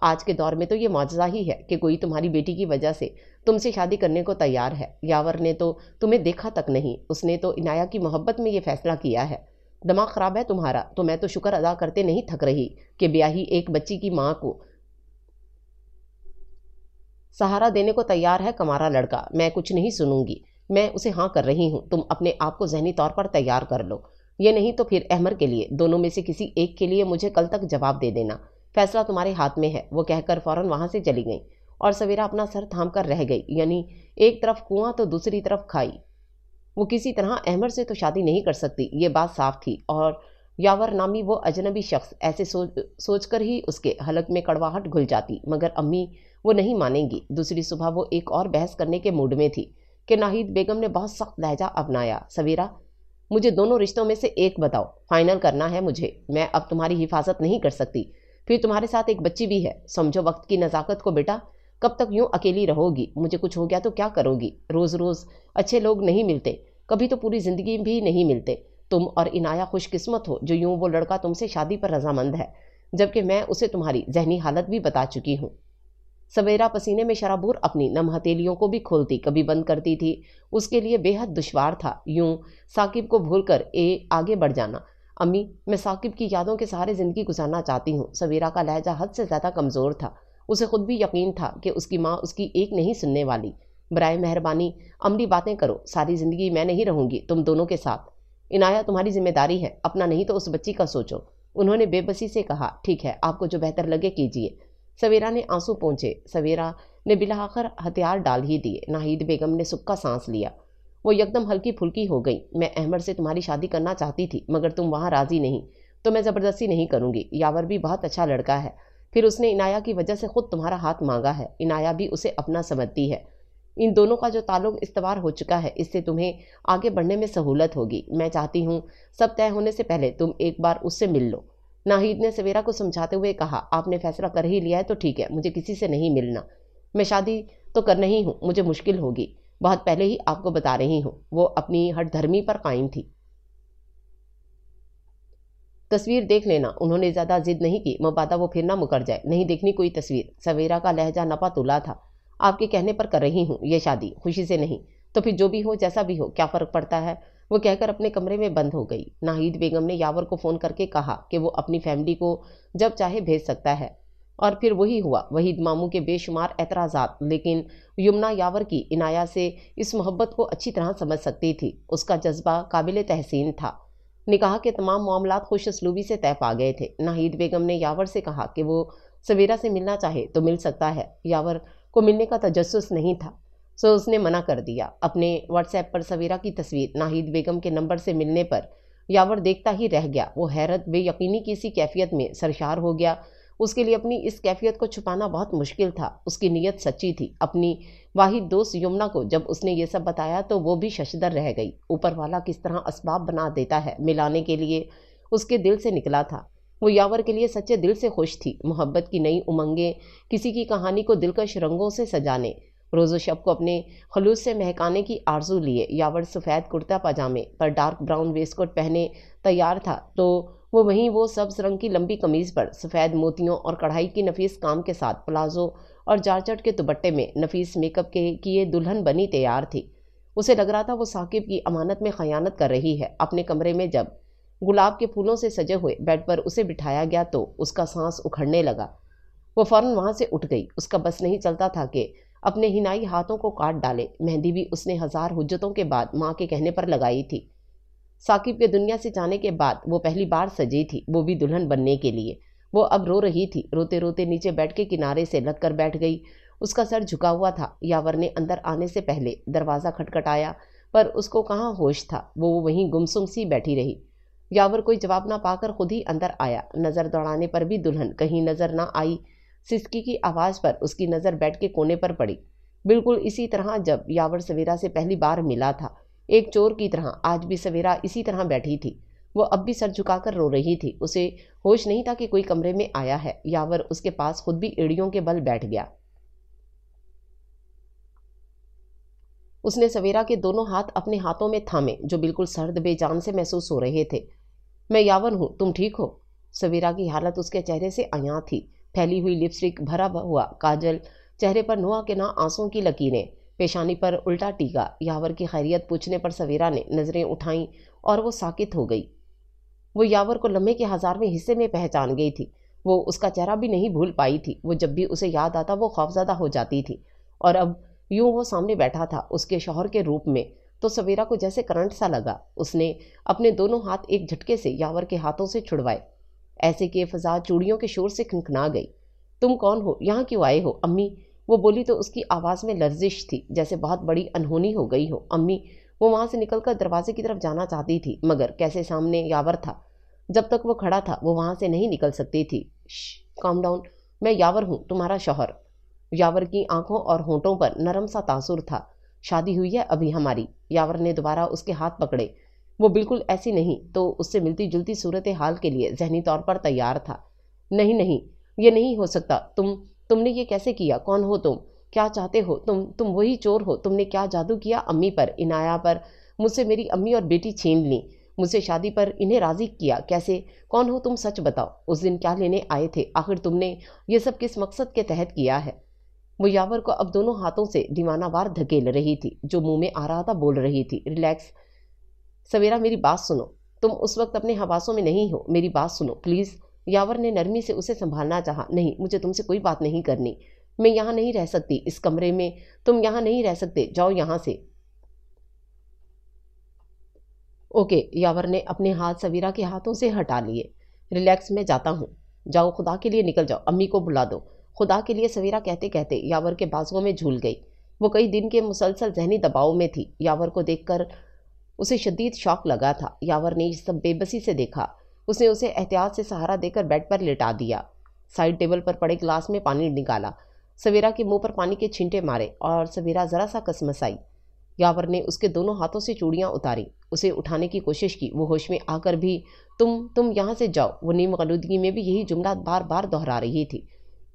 آج کے دور میں تو یہ معجزہ ہی ہے کہ کوئی تمہاری بیٹی کی وجہ سے تم سے شادی کرنے کو تیار ہے۔ یاور نے تو تمہیں دیکھا تک نہیں، اس نے تو عنایہ کی محبت میں یہ فیصلہ کیا ہے۔ دماغ خراب ہے تمہارا؟ تو میں تو شکر ادا کرتے نہیں تھک رہی کہ بیاہی ایک بچی کی ماں کو سہارا دینے کو تیار ہے کمارا لڑکا۔ میں کچھ نہیں سنوں گی، میں اسے ہاں کر رہی ہوں۔ تم اپنے آپ کو ذہنی طور پر تیار کر لو، یہ نہیں تو پھر احمر کے لیے، دونوں میں سے کسی ایک کے لیے مجھے کل تک جواب دے دینا۔ فیصلہ تمہارے ہاتھ میں ہے۔ وہ کہہ کر فوراً وہاں سے چلی گئیں اور سویرا اپنا سر تھام کر رہ گئی، یعنی ایک طرف کنواں تو دوسری طرف کھائی۔ وہ کسی طرح احمر سے تو شادی نہیں کر سکتی، یہ بات صاف تھی، اور یاور نامی وہ اجنبی شخص ایسے سوچ کر ہی اس کے حلق میں کڑواہٹ گھل جاتی، مگر امی وہ نہیں مانیں گی۔ دوسری صبح وہ ایک اور بحث کرنے کے موڈ میں تھی کہ ناہید بیگم نے بہت سخت لہجہ اپنایا۔ سویرا، مجھے دونوں رشتوں میں سے ایک بتاؤ، فائنل کرنا ہے مجھے۔ میں اب تمہاری حفاظت نہیں کر سکتی، پھر تمہارے ساتھ ایک بچی بھی ہے۔ سمجھو وقت کی نزاکت کو بیٹا، کب تک یوں اکیلی رہو گی؟ مجھے کچھ ہو گیا تو کیا کرو گی؟ روز روز اچھے لوگ نہیں ملتے، کبھی تو پوری زندگی بھی نہیں ملتے۔ تم اور عنایہ خوش قسمت ہو جو یوں وہ لڑکا تم سے شادی پر رضامند ہے، جبکہ میں اسے تمہاری ذہنی حالت بھی بتا چکی ہوں۔ سویرا پسینے میں شرابور اپنی نم ہتھیلیوں کو بھی کھولتی کبھی بند کرتی تھی۔ اس کے لیے بے حد دشوار تھا یوں ثاقب کو بھول کر آگے بڑھ جانا۔ امی، میں ثاقب کی یادوں کے سہارے زندگی گزارنا چاہتی ہوں۔ سویرا کا لہجہ حد سے زیادہ کمزور تھا، اسے خود بھی یقین تھا کہ اس کی ماں اس کی ایک نہیں سننے والی۔ برائے مہربانی عملی باتیں کرو، ساری زندگی میں نہیں رہوں گی تم دونوں کے ساتھ۔ عنایہ تمہاری ذمہ داری ہے، اپنا نہیں تو اس بچی کا سوچو، انہوں نے بے بسی سے کہا۔ ٹھیک ہے، آپ کو جو بہتر لگے کیجیے۔ سویرا نے آنسو پونچھے۔ سویرا نے بالآخر ہتھیار ڈال ہی دیے۔ ناہید بیگم نے سکا سانس لیا، وہ یکدم ہلکی پھلکی ہو گئی۔ میں احمر سے تمہاری شادی کرنا چاہتی تھی، مگر تم وہاں راضی نہیں، تو میں زبردستی نہیں کروں گی۔ یاور بھی بہت اچھا لڑکا ہے، پھر اس نے عنایہ کی وجہ سے خود تمہارا ہاتھ مانگا ہے۔ عنایہ بھی اسے اپنا سمجھتی ہے۔ ان دونوں کا جو تعلق استوار ہو چکا ہے، اس سے تمہیں آگے بڑھنے میں سہولت ہوگی۔ میں چاہتی ہوں سب طے ہونے سے پہلے تم ایک بار اس سے مل لو۔ ناہید نے سویرا کو سمجھاتے ہوئے کہا، آپ نے فیصلہ کر ہی لیا ہے تو ٹھیک ہے، مجھے کسی سے نہیں ملنا۔ میں شادی تو کرنا ہی ہوں، مجھے مشکل ہوگی، بہت پہلے ہی آپ کو بتا رہی ہوں۔ وہ اپنی ہٹ دھرمی پر قائم تھی۔ تصویر دیکھ لینا، انہوں نے زیادہ ضد نہیں کی، مبادا وہ پھر نہ مکر جائے۔ نہیں دیکھنی کوئی تصویر۔ سویرا کا لہجہ نپا تلا تھا۔ آپ کے کہنے پر کر رہی ہوں یہ شادی، خوشی سے نہیں، تو پھر جو بھی ہو جیسا بھی ہو کیا فرق پڑتا ہے؟ وہ کہہ کر اپنے کمرے میں بند ہو گئی۔ ناہید بیگم نے یاور کو فون کر کے کہا کہ وہ اپنی فیملی کو جب چاہے بھیج سکتا ہے، اور پھر وہی ہوا۔ وحید ماموں کے بے شمار اعتراضات، لیکن یمنا یاور کی عنایہ سے اس محبت کو اچھی طرح سمجھ سکتی تھی۔ اس کا جذبہ قابل تحسین تھا۔ نکاح کے تمام معاملات خوش اسلوبی سے طے پا گئے تھے۔ ناہید بیگم نے یاور سے کہا کہ وہ سویرا سے ملنا چاہے تو مل سکتا ہے۔ یاور کو ملنے کا تجسس نہیں تھا، سو اس نے منع کر دیا۔ اپنے واٹس ایپ پر سویرا کی تصویر ناہید بیگم کے نمبر سے ملنے پر یاور دیکھتا ہی رہ گیا۔ وہ حیرت بے یقینی کی سی کیفیت میں سرشار ہو گیا۔ اس کے لیے اپنی اس کیفیت کو چھپانا بہت مشکل تھا۔ اس کی نیت سچی تھی۔ اپنی واحد دوست یمنا کو جب اس نے یہ سب بتایا تو وہ بھی ششدر رہ گئی۔ اوپر والا کس طرح اسباب بنا دیتا ہے ملانے کے لیے اس کے دل سے نکلا تھا۔ وہ یاور کے لیے سچے دل سے خوش تھی۔ محبت کی نئی امنگیں، کسی کی کہانی کو دلکش رنگوں سے سجانے، روز و شب کو اپنے خلوص سے مہکانے کی آرزو لیے یاور سفید کرتا پاجامے پر ڈارک براؤن ویسٹ کوٹ پہنے تیار تھا، تو وہ وہیں وہ سبز رنگ کی لمبی قمیض پر سفید موتیوں اور کڑھائی کی نفیس کام کے ساتھ پلازو اور جارجٹ کے دوپٹے میں نفیس میک اپ کے کیے دلہن بنی تیار تھی۔ اسے لگ رہا تھا وہ ثاقب کی امانت میں خیانت کر رہی ہے۔ اپنے کمرے میں جب گلاب کے پھولوں سے سجے ہوئے بیڈ پر اسے بٹھایا گیا تو اس کا سانس اکھڑنے لگا۔ وہ فوراً وہاں سے اٹھ گئی۔ اس کا بس نہیں چلتا تھا کہ اپنے ہنائی ہاتھوں کو کاٹ ڈالے۔ مہندی بھی اس نے ہزار حجتوں کے بعد ماں کے کہنے پر لگائی تھی۔ ثاقب کے دنیا سے جانے کے بعد وہ پہلی بار سجی تھی، وہ بھی دلہن بننے کے لیے۔ وہ اب رو رہی تھی، روتے روتے نیچے بیڈ کے کنارے سے لگ کر بیٹھ گئی۔ اس کا سر جھکا ہوا تھا۔ یاور نے اندر آنے سے پہلے دروازہ کھٹکھٹایا، پر اس کو کہاں ہوش تھا، وہ وہیں گمسم سی بیٹھی رہی۔ یاور کوئی جواب نہ پا کر خود ہی اندر آیا۔ نظر دوڑانے پر بھی دلہن کہیں نظر نہ آئی۔ سسکی کی آواز پر اس کی نظر بیڈ کے کونے پر پڑی۔ بالکل اسی طرح جب یاور سویرا سے پہلی بار ملا تھا، ایک چور کی طرح آج بھی سویرا اسی طرح بیٹھی تھی۔ وہ اب بھی سر جھکا کر رو رہی تھی۔ اسے ہوش نہیں تھا کہ کوئی کمرے میں آیا ہے۔ یاور اس کے پاس خود بھی ایڑیوں کے بل بیٹھ گیا۔ اس نے سویرا کے دونوں ہاتھ اپنے ہاتھوں میں تھامے جو بالکل سرد بے جان سے محسوس ہو رہے تھے۔ میں یاور ہوں، تم ٹھیک ہو؟ سویرا کی حالت اس کے چہرے سے عیاں تھی۔ پھیلی ہوئی لپسٹک، بھرا ہوا کاجل، چہرے پر نوح کے نہ آنسوں کی لکیریں، پیشانی پر الٹا ٹیکا۔ یاور کی خیریت پوچھنے پر سویرا نے نظریں اٹھائیں اور وہ ساکت ہو گئی۔ وہ یاور کو لمحے کے 1000ویں حصے میں پہچان گئی تھی۔ وہ اس کا چہرہ بھی نہیں بھول پائی تھی۔ وہ جب بھی اسے یاد آتا وہ خوفزدہ ہو جاتی تھی، اور اب یوں وہ سامنے بیٹھا تھا اس کے شوہر کے روپ میں تو سویرا کو جیسے کرنٹ سا لگا۔ اس نے اپنے دونوں ہاتھ ایک جھٹکے سے یاور کے ہاتھوں سے چھڑوائے، ایسے کہ فضا چوڑیوں کے شور سے کھنکھنا گئی۔ تم کون ہو؟ یہاں کیوں آئے ہو؟ امی، وہ بولی تو اس کی آواز میں لرزش تھی، جیسے بہت بڑی انہونی ہو گئی ہو۔ امی، وہ وہاں سے نکل کر دروازے کی طرف جانا چاہتی تھی، مگر کیسے سامنے یاور تھا۔ جب تک وہ کھڑا تھا وہ وہاں سے نہیں نکل سکتی تھی۔ کام ڈاؤن، میں یاور ہوں، تمہارا شوہر۔ یاور کی آنکھوں اور ہونٹوں پر نرم سا تاثر تھا۔ شادی ہوئی ہے ابھی ہماری۔ یاور نے دوبارہ اس کے ہاتھ پکڑے۔ وہ بالکل ایسی نہیں تو اس سے ملتی جلتی صورتحال کے لیے ذہنی طور پر تیار تھا۔ نہیں نہیں، یہ نہیں ہو سکتا۔ تم نے یہ کیسے کیا؟ کون ہو تم؟ کیا چاہتے ہو؟ تم وہی چور ہو؟ تم نے کیا جادو کیا امی پر، عنایہ پر؟ مجھ سے میری امی اور بیٹی چھین لیں، مجھ سے شادی پر انہیں راضی کیا کیسے؟ کون ہو تم؟ سچ بتاؤ، اس دن کیا لینے آئے تھے؟ آخر تم نے یہ سب کس مقصد کے تحت کیا ہے؟ وہ یاور کو اب دونوں ہاتھوں سے دیوانہ وار دھکیل رہی تھی۔ جو منہ میں آ رہا تھا بول رہی تھی، ریلیکس سویرا، میری بات سنو، تم اس وقت اپنے حواسوں میں نہیں ہو، میری بات سنو پلیز۔ یاور نے نرمی سے اسے سنبھالنا چاہا۔ نہیں، مجھے تم سے کوئی بات نہیں کرنی، میں یہاں نہیں رہ سکتی، اس کمرے میں تم یہاں نہیں رہ سکتے، جاؤ یہاں سے۔ اوکے، یاور نے اپنے ہاتھ سویرا کے ہاتھوں سے ہٹا لیے۔ ریلیکس، میں جاتا ہوں، جاؤ خدا کے لیے نکل جاؤ، امی کو بلا دو، خدا کے لیے، سویرا کہتے کہتے یاور کے بازوؤں میں جھول گئی۔ وہ کئی دن کے مسلسل ذہنی دباؤ میں تھی۔ یاور کو دیکھ کر اسے شدید شوق لگا تھا۔ یاور نے یہ سب بے بسی سے دیکھا۔ اس نے اسے احتیاط سے سہارا دے کر بیڈ پر لٹا دیا، سائڈ ٹیبل پر پڑے گلاس میں پانی نکالا، سویرا کے منہ پر پانی کے چھینٹے مارے اور سویرا ذرا سا کسمسائی۔ یاور نے اس کے دونوں ہاتھوں سے چوڑیاں اتاری، اسے اٹھانے کی کوشش کی۔ وہ ہوش میں آ کر بھی تم یہاں سے جاؤ، وہ نیم غلودگی میں بھی یہی جملہ بار بار دہرا رہی تھی۔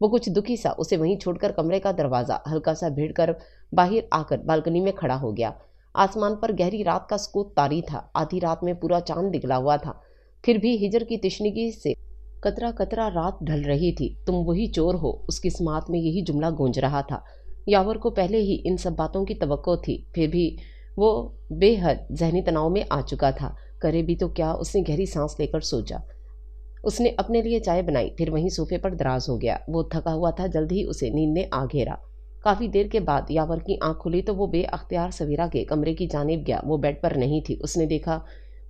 وہ کچھ دکھی سا اسے وہیں چھوڑ کر کمرے کا دروازہ ہلکا سا بھیڑ کر باہر آ کر بالکنی میں کھڑا ہو گیا۔ آسمان پر گہری رات کا سکوت طاری تھا۔ آدھی رات میں پورا چاند نکلا ہوا تھا، پھر بھی ہجر کی تشنگی سے قطرہ قطرہ رات ڈھل رہی تھی۔ تم وہی چور ہو، اس کی سماعت میں یہی جملہ گونج رہا تھا۔ یاور کو پہلے ہی ان سب باتوں کی توقع تھی، پھر بھی وہ بے حد ذہنی تناؤ میں آ چکا تھا۔ کرے بھی تو کیا؟ اس نے گہری سانس لے کر سوچا۔ اس نے اپنے لیے چائے بنائی، پھر وہیں صوفے پر دراز ہو گیا۔ وہ تھکا ہوا تھا، جلد ہی اسے نیند نے آ گھیرا۔ کافی دیر کے بعد یاور کی آنکھ کھلی تو وہ بے اختیار سویرا کے کمرے کی جانب گیا۔ وہ بیڈ پر نہیں تھی۔ اس نے دیکھا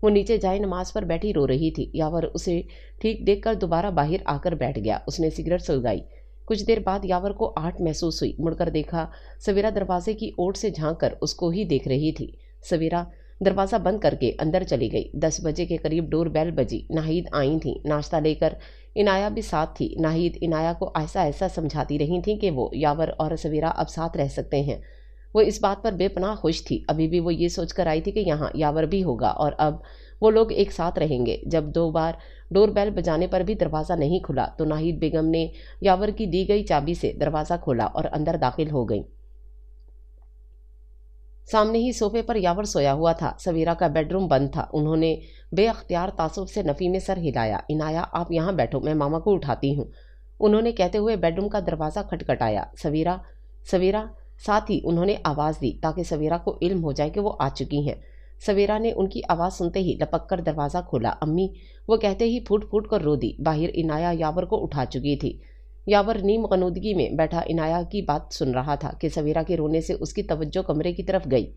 وہ نیچے جائے نماز پر بیٹھی رو رہی تھی۔ یاور اسے ٹھیک دیکھ کر دوبارہ باہر آ کر بیٹھ گیا۔ اس نے سگریٹ سلگائی۔ کچھ دیر بعد یاور کو آہٹ محسوس ہوئی۔ مڑ کر دیکھا، سویرا دروازے کی اوٹ سے جھانک کر اس کو ہی دیکھ رہی تھی۔ سویرا دروازہ بند کر کے اندر چلی گئی۔ 10 بجے کے قریب ڈور بیل بجی۔ ناہید آئی تھیں ناشتہ لے کر، عنایہ بھی ساتھ تھی۔ ناہید عنایہ کو ایسا ایسا سمجھاتی رہی تھیں کہ وہ یاور اور سویرا اب ساتھ رہ سکتے ہیں۔ وہ اس بات پر بے پناہ خوش تھی۔ ابھی بھی وہ یہ سوچ کر آئی تھی کہ یہاں یاور بھی ہوگا اور اب وہ لوگ ایک ساتھ رہیں گے۔ جب 2 بار ڈور بیل بجانے پر بھی دروازہ نہیں کھلا تو ناہید بیگم نے یاور کی دی گئی چابی سے دروازہ کھولا اور اندر داخل ہو گئیں۔ سامنے ہی صوفے پر یاور سویا ہوا تھا۔ سویرا کا بیڈ روم بند تھا۔ انہوں نے بے اختیار تعصب سے نفی میں سر ہلایا۔ عنایہ، آپ یہاں بیٹھو، میں ماما کو اٹھاتی ہوں، انہوں نے کہتے ہوئے بیڈ روم کا دروازہ کھٹکھٹایا۔ سویرا، سویرا، ساتھ ہی انہوں نے آواز دی تاکہ سویرا کو علم ہو جائے کہ وہ آ چکی ہیں۔ سویرا نے ان کی آواز سنتے ہی لپک کر دروازہ کھولا۔ امی، وہ کہتے ہی پھوٹ پھوٹ کر رو دی۔ باہر عنایہ یاور کو اٹھا چکی تھی۔ یاور نیم غنودگی میں بیٹھا عنایہ کی بات سن رہا تھا کہ سویرا کے رونے سے اس کی توجہ کمرے کی طرف گئی۔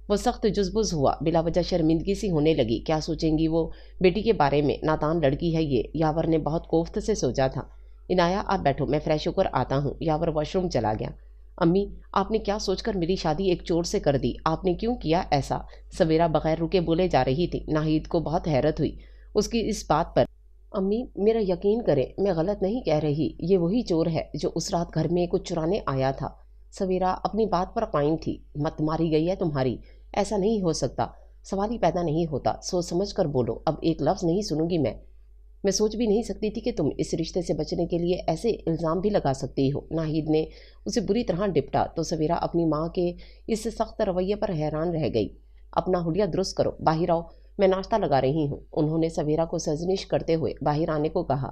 وہ سخت جزبز ہوا، بلا وجہ شرمندگی سی ہونے لگی۔ کیا سوچیں گی وہ بیٹی کے بارے میں؟ نادان لڑکی ہے یہ، یاور نے بہت کوفت سے سوچا تھا۔ عنایہ، آپ بیٹھو، میں فریش ہو کر آتا ہوں۔ یاور واش روم چلا گیا۔ امی، آپ نے کیا سوچ کر میری شادی ایک چور سے کر دی؟ آپ نے کیوں کیا ایسا؟ سویرا بغیر رکے بولے جا رہی تھی۔ ناہید کو بہت حیرت ہوئی اس کی اس بات پر۔ امی، میرا یقین کریں، میں غلط نہیں کہہ رہی، یہ وہی چور ہے جو اس رات گھر میں کچھ چرانے آیا تھا۔ سویرا اپنی بات پر قائم تھی۔ مت ماری گئی ہے تمہاری، ایسا نہیں ہو سکتا، سوال ہی پیدا نہیں ہوتا، سوچ سمجھ کر بولو، اب ایک لفظ نہیں سنوں گی میں سوچ بھی نہیں سکتی تھی کہ تم اس رشتے سے بچنے کے لیے ایسے الزام بھی لگا سکتی ہو۔ ناہید نے اسے بری طرح ڈپٹا تو سویرا اپنی ماں کے اس سخت رویے پر حیران رہ گئی۔ اپنا حلیہ درست کرو، باہر آؤ، میں ناشتہ لگا رہی ہوں، انہوں نے سویرا کو سرزنش کرتے ہوئے باہر آنے کو کہا۔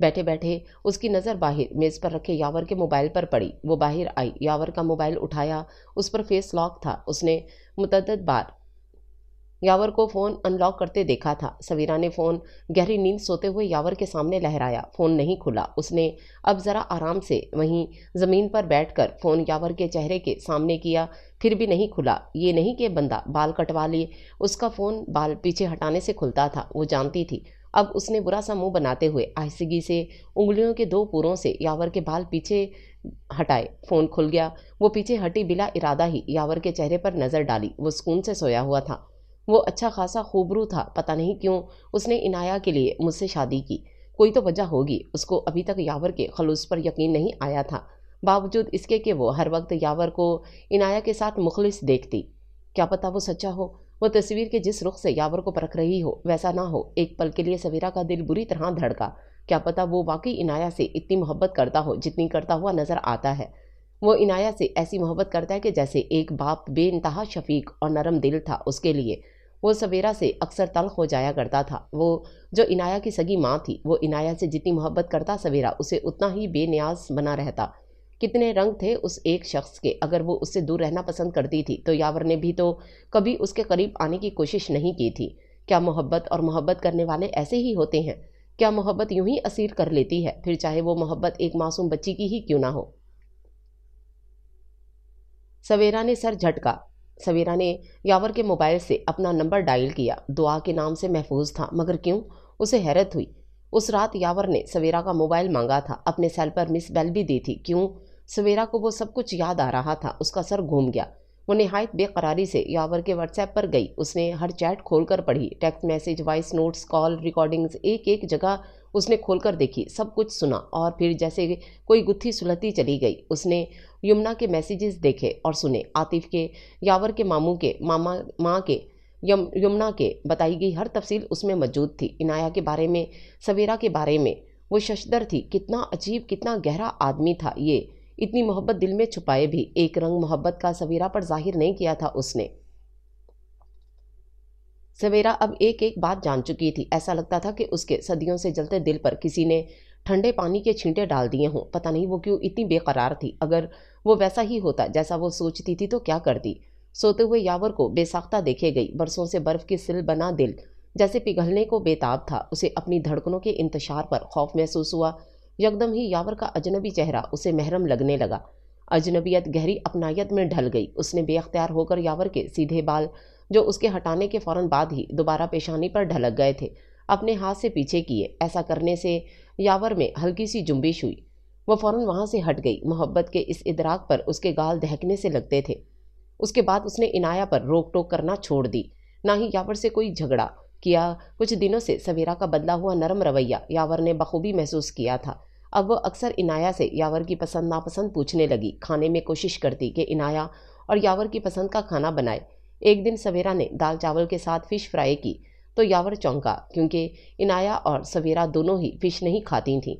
بیٹھے بیٹھے اس کی نظر باہر میز پر رکھے یاور کے موبائل پر پڑی۔ وہ باہر آئی، یاور کا موبائل اٹھایا، اس پر فیس لاک تھا۔ اس نے متعدد بار یاور کو فون ان لاک کرتے دیکھا تھا۔ سویرا نے فون گہری نیند سوتے ہوئے یاور کے سامنے لہرایا۔ فون نہیں کھلا۔ اس نے اب ذرا آرام سے وہیں زمین پر بیٹھ کر فون یاور کے چہرے کے سامنے کیا، پھر بھی نہیں کھلا۔ یہ نہیں کہ بندہ بال کٹوا لیے، اس کا فون بال پیچھے ہٹانے سے کھلتا تھا، وہ جانتی تھی۔ اب اس نے برا سا منہ بناتے ہوئے آہستگی سے انگلیوں کے 2 پوروں سے یاور کے بال پیچھے ہٹائے۔ فون کھل گیا۔ وہ پیچھے ہٹی بلا ارادہ ہی یاور کے چہرے پر نظر ڈالی۔ وہ سکون سے سویا ہوا تھا، وہ اچھا خاصا خوبرو تھا۔ پتہ نہیں کیوں اس نے عنایہ کے لیے مجھ سے شادی کی، کوئی تو وجہ ہوگی۔ اس کو ابھی تک یاور کے خلوص پر یقین نہیں آیا تھا، باوجود اس کے کہ وہ ہر وقت یاور کو عنایہ کے ساتھ مخلص دیکھتی۔ کیا پتہ وہ سچا ہو، وہ تصویر کے جس رخ سے یاور کو پرکھ رہی ہو ویسا نہ ہو۔ ایک پل کے لیے سویرا کا دل بری طرح دھڑکا۔ کیا پتہ وہ واقعی عنایہ سے اتنی محبت کرتا ہو جتنی کرتا ہوا نظر آتا ہے۔ وہ عنایہ سے ایسی محبت کرتا ہے کہ جیسے ایک باپ بے انتہا شفیق اور نرم دل تھا اس کے لیے، وہ سویرا سے اکثر تلخ ہو جایا کرتا تھا۔ وہ جو عنایہ کی سگی ماں تھی، وہ عنایہ سے جتنی محبت کرتا سویرا اسے اتنا ہی بے نیاز بنا رہتا۔ کتنے رنگ تھے اس ایک شخص کے۔ اگر وہ اس سے دور رہنا پسند کرتی تھی تو یاور نے بھی تو کبھی اس کے قریب آنے کی کوشش نہیں کی تھی۔ کیا محبت اور محبت کرنے والے ایسے ہی ہوتے ہیں؟ کیا محبت یوں ہی اسیر کر لیتی ہے، پھر چاہے وہ محبت ایک معصوم بچی کی ہی کیوں نہ ہو؟ سویرا نے سر جھٹکا۔ سویرا نے یاور کے موبائل سے اپنا نمبر ڈائل کیا۔ دعا کے نام سے محفوظ تھا، مگر کیوں؟ اسے حیرت ہوئی۔ اس رات یاور نے سویرا کا موبائل مانگا تھا، اپنے سیل پر مس بیل بھی دی تھی، کیوں؟ سویرا کو وہ سب کچھ یاد آ رہا تھا۔ اس کا سر گھوم گیا۔ وہ نہایت بے قراری سے یاور کے واٹس ایپ پر گئی۔ اس نے ہر چیٹ کھول کر پڑھی، ٹیکسٹ میسج، وائس نوٹس، کال ریکارڈنگز، ایک ایک جگہ اس نے کھول کر دیکھی، سب کچھ سنا، اور پھر جیسے کوئی گتھی سلھتی چلی گئی۔ اس نے یمنا کے میسیجز دیکھے اور سنے، عاطف کے، یاور کے ماموں کے، ماں کے، یمنا کے، بتائی گئی ہر تفصیل اس میں موجود تھی۔ عنایہ کے بارے میں، سویرا کے بارے میں۔ وہ ششدر تھی۔ کتنا عجیب، کتنا گہرا آدمی تھا یہ، اتنی محبت دل میں چھپائے بھی۔ ایک رنگ محبت کا سویرا پر ظاہر نہیں کیا تھا اس نے۔ سویرا اب ایک ایک بات جان چکی تھی۔ ایسا لگتا تھا کہ اس کے صدیوں سے جلتے دل پر کسی نے ٹھنڈے پانی کے چھینٹے ڈال دیے ہوں۔ پتہ نہیں وہ کیوں اتنی بے قرار تھی۔ اگر وہ ویسا ہی ہوتا جیسا وہ سوچتی تھی تو کیا کرتی؟ سوتے ہوئے یاور کو بے ساختہ دیکھے گئی، برسوں سے برف کی سل بنا دل جیسے پگھلنے کو بے تاب تھا۔ اسے اپنی دھڑکنوں کے انتشار پر خوف محسوس ہوا۔ یکدم ہی یاور کا اجنبی چہرہ اسے محرم لگنے لگا۔ اجنبیت گہری اپنائیت میں ڈھل گئی۔ اس نے بے اختیار ہو کر یاور کے سیدھے بال، جو اس کے ہٹانے کے فوراً بعد ہی دوبارہ پیشانی پر ڈھلک گئے تھے، اپنے ہاتھ سے پیچھے کیے۔ ایسا کرنے سے یاور میں ہلکی سی جنبش ہوئی۔ وہ فوراً وہاں سے ہٹ گئی۔ محبت کے اس ادراک پر اس کے گال دہکنے سے لگتے تھے۔ اس کے بعد اس نے عنایہ پر روک ٹوک کرنا چھوڑ دی، نہ ہی یاور سے کوئی جھگڑا کیا۔ کچھ دنوں سے سویرا کا بدلا ہوا نرم رویہ یاور نے بخوبی محسوس کیا تھا۔ اب وہ اکثر عنایہ سے یاور کی پسند ناپسند پوچھنے لگی، کھانے میں کوشش کرتی کہ عنایہ اور یاور کی پسند کا کھانا بنائے۔ ایک دن سویرا نے دال چاول کے ساتھ فش فرائی کی تو یاور چونکا، کیونکہ عنایہ اور سویرا دونوں ہی فش نہیں کھاتی تھیں۔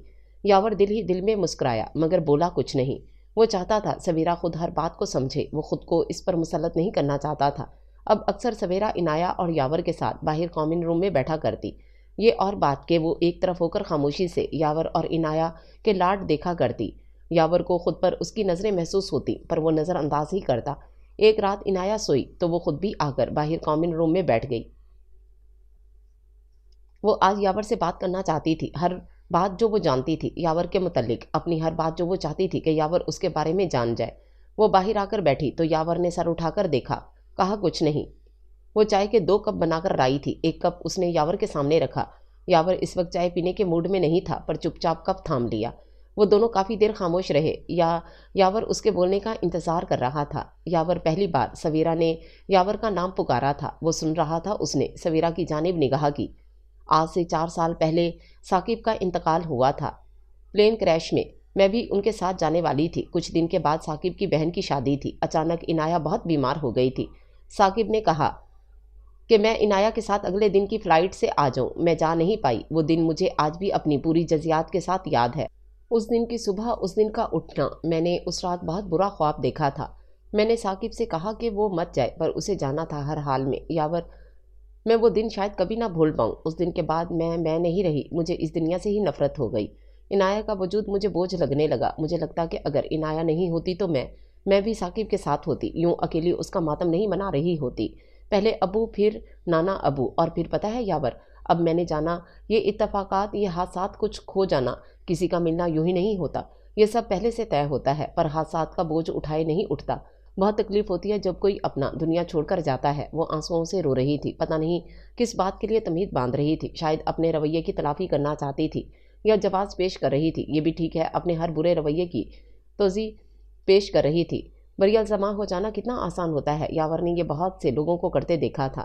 یاور دل ہی دل میں مسکرایا، مگر بولا کچھ نہیں۔ وہ چاہتا تھا سویرا خود ہر بات کو سمجھے، وہ خود کو اس پر مسلط نہیں کرنا چاہتا تھا۔ اب اکثر سویرا عنایہ اور یاور کے ساتھ باہر کامن روم میں بیٹھا کرتی۔ یہ اور بات کہ وہ ایک طرف ہو کر خاموشی سے یاور اور عنایہ کے لاڈ دیکھا کرتی۔ یاور کو خود پر اس کی نظریں محسوس ہوتی، پر وہ نظر انداز ہی کرتا۔ ایک رات عنایہ سوئی تو وہ خود بھی آ کر باہر کامن روم میں بیٹھ گئی۔ وہ آج یاور سے بات کرنا چاہتی تھی، ہر بات جو وہ جانتی تھی یاور کے متعلق، اپنی ہر بات جو وہ چاہتی تھی کہ یاور اس کے بارے میں جان جائے۔ وہ باہر آ کر بیٹھی تو یاور نے سر اٹھا کر دیکھا، کہا کچھ نہیں۔ وہ چائے کے 2 کپ بنا کر لائی تھی، ایک کپ اس نے یاور کے سامنے رکھا۔ یاور اس وقت چائے پینے کے موڈ میں نہیں تھا، پر چپ چاپ کپ تھام لیا۔ وہ دونوں کافی دیر خاموش رہے، یاور اس کے بولنے کا انتظار کر رہا تھا۔ یاور پہلی بار سویرا نے یاور کا نام پکارا تھا، وہ سن رہا تھا۔ اس نے سویرا کی جانب نگاہ کی۔ آج سے 4 سال پہلے ثاقب کا انتقال ہوا تھا، پلین کریش میں۔ میں بھی ان کے ساتھ جانے والی تھی۔ کچھ دن کے بعد ثاقب کی بہن کی شادی تھی۔ اچانک عنایہ بہت بیمار ہو گئی تھی۔ ثاقب نے کہا کہ میں عنایہ کے ساتھ اگلے دن کی فلائٹ سے آ جاؤں۔ میں جا نہیں پائی۔ وہ دن مجھے آج بھی اپنی پوری جزیات کے ساتھ یاد ہے۔ اس دن کی صبح، اس دن کا اٹھنا۔ میں نے اس رات بہت برا خواب دیکھا تھا۔ میں نے ثاقب سے کہا کہ وہ مت جائے، پر اسے جانا تھا ہر حال میں۔ یاور، میں وہ دن شاید کبھی نہ بھول پاؤں۔ اس دن کے بعد میں نہیں رہی، مجھے اس دنیا سے ہی نفرت ہو گئی۔ عنایہ کا وجود مجھے بوجھ لگنے لگا۔ مجھے لگتا کہ اگر عنایہ نہیں ہوتی تو میں بھی ثاقب کے ساتھ ہوتی، یوں اکیلی اس کا ماتم نہیں منا رہی ہوتی۔ پہلے ابو، پھر نانا ابو، اور پھر پتہ ہے یاور، اب میں نے جانا یہ اتفاقات، یہ حادثات، کچھ کھو جانا، کسی کا ملنا یوں ہی نہیں ہوتا، یہ سب پہلے سے طے ہوتا ہے، پر حادثات کا بوجھ اٹھائے نہیں اٹھتا۔ بہت تکلیف ہوتی ہے جب کوئی اپنا دنیا چھوڑ کر جاتا ہے۔ وہ آنسوؤں سے رو رہی تھی، پتہ نہیں کس بات کے لیے تمہید باندھ رہی تھی، شاید اپنے رویے کی تلافی کرنا چاہتی تھی یا جواز پیش کر رہی تھی، یہ بھی ٹھیک ہے، اپنے ہر برے رویے کی توضیح پیش کر رہی تھی۔ بریل زماں ہو جانا کتنا آسان ہوتا ہے، یاور نے یہ بہت سے لوگوں کو کرتے دیکھا تھا۔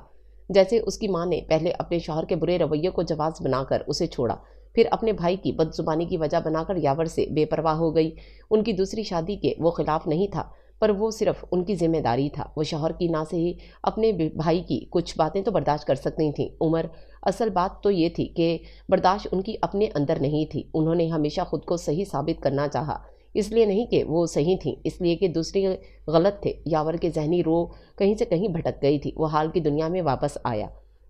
جیسے اس کی ماں نے پہلے اپنے شوہر کے برے رویے کو جواز بنا کر اسے چھوڑا، پھر اپنے بھائی کی بد زبانی کی وجہ بنا کر یاور سے بے پرواہ ہو گئی۔ ان کی دوسری شادی کے وہ خلاف نہیں تھا، پر وہ صرف ان کی ذمہ داری تھا۔ وہ شوہر کی نہ سے ہی اپنے بھائی کی کچھ باتیں تو برداشت کر سکتی تھیں، عمر، اصل بات تو یہ تھی کہ برداشت ان کی اپنے اندر نہیں تھی۔ انہوں نے ہمیشہ خود کو صحیح ثابت کرنا چاہا، اس لیے نہیں کہ وہ صحیح تھیں، اس لیے کہ دوسرے غلط تھے۔ یاور کے ذہنی رو کہیں سے کہیں بھٹک گئی تھی، وہ حال کی دنیا میں واپس آیا۔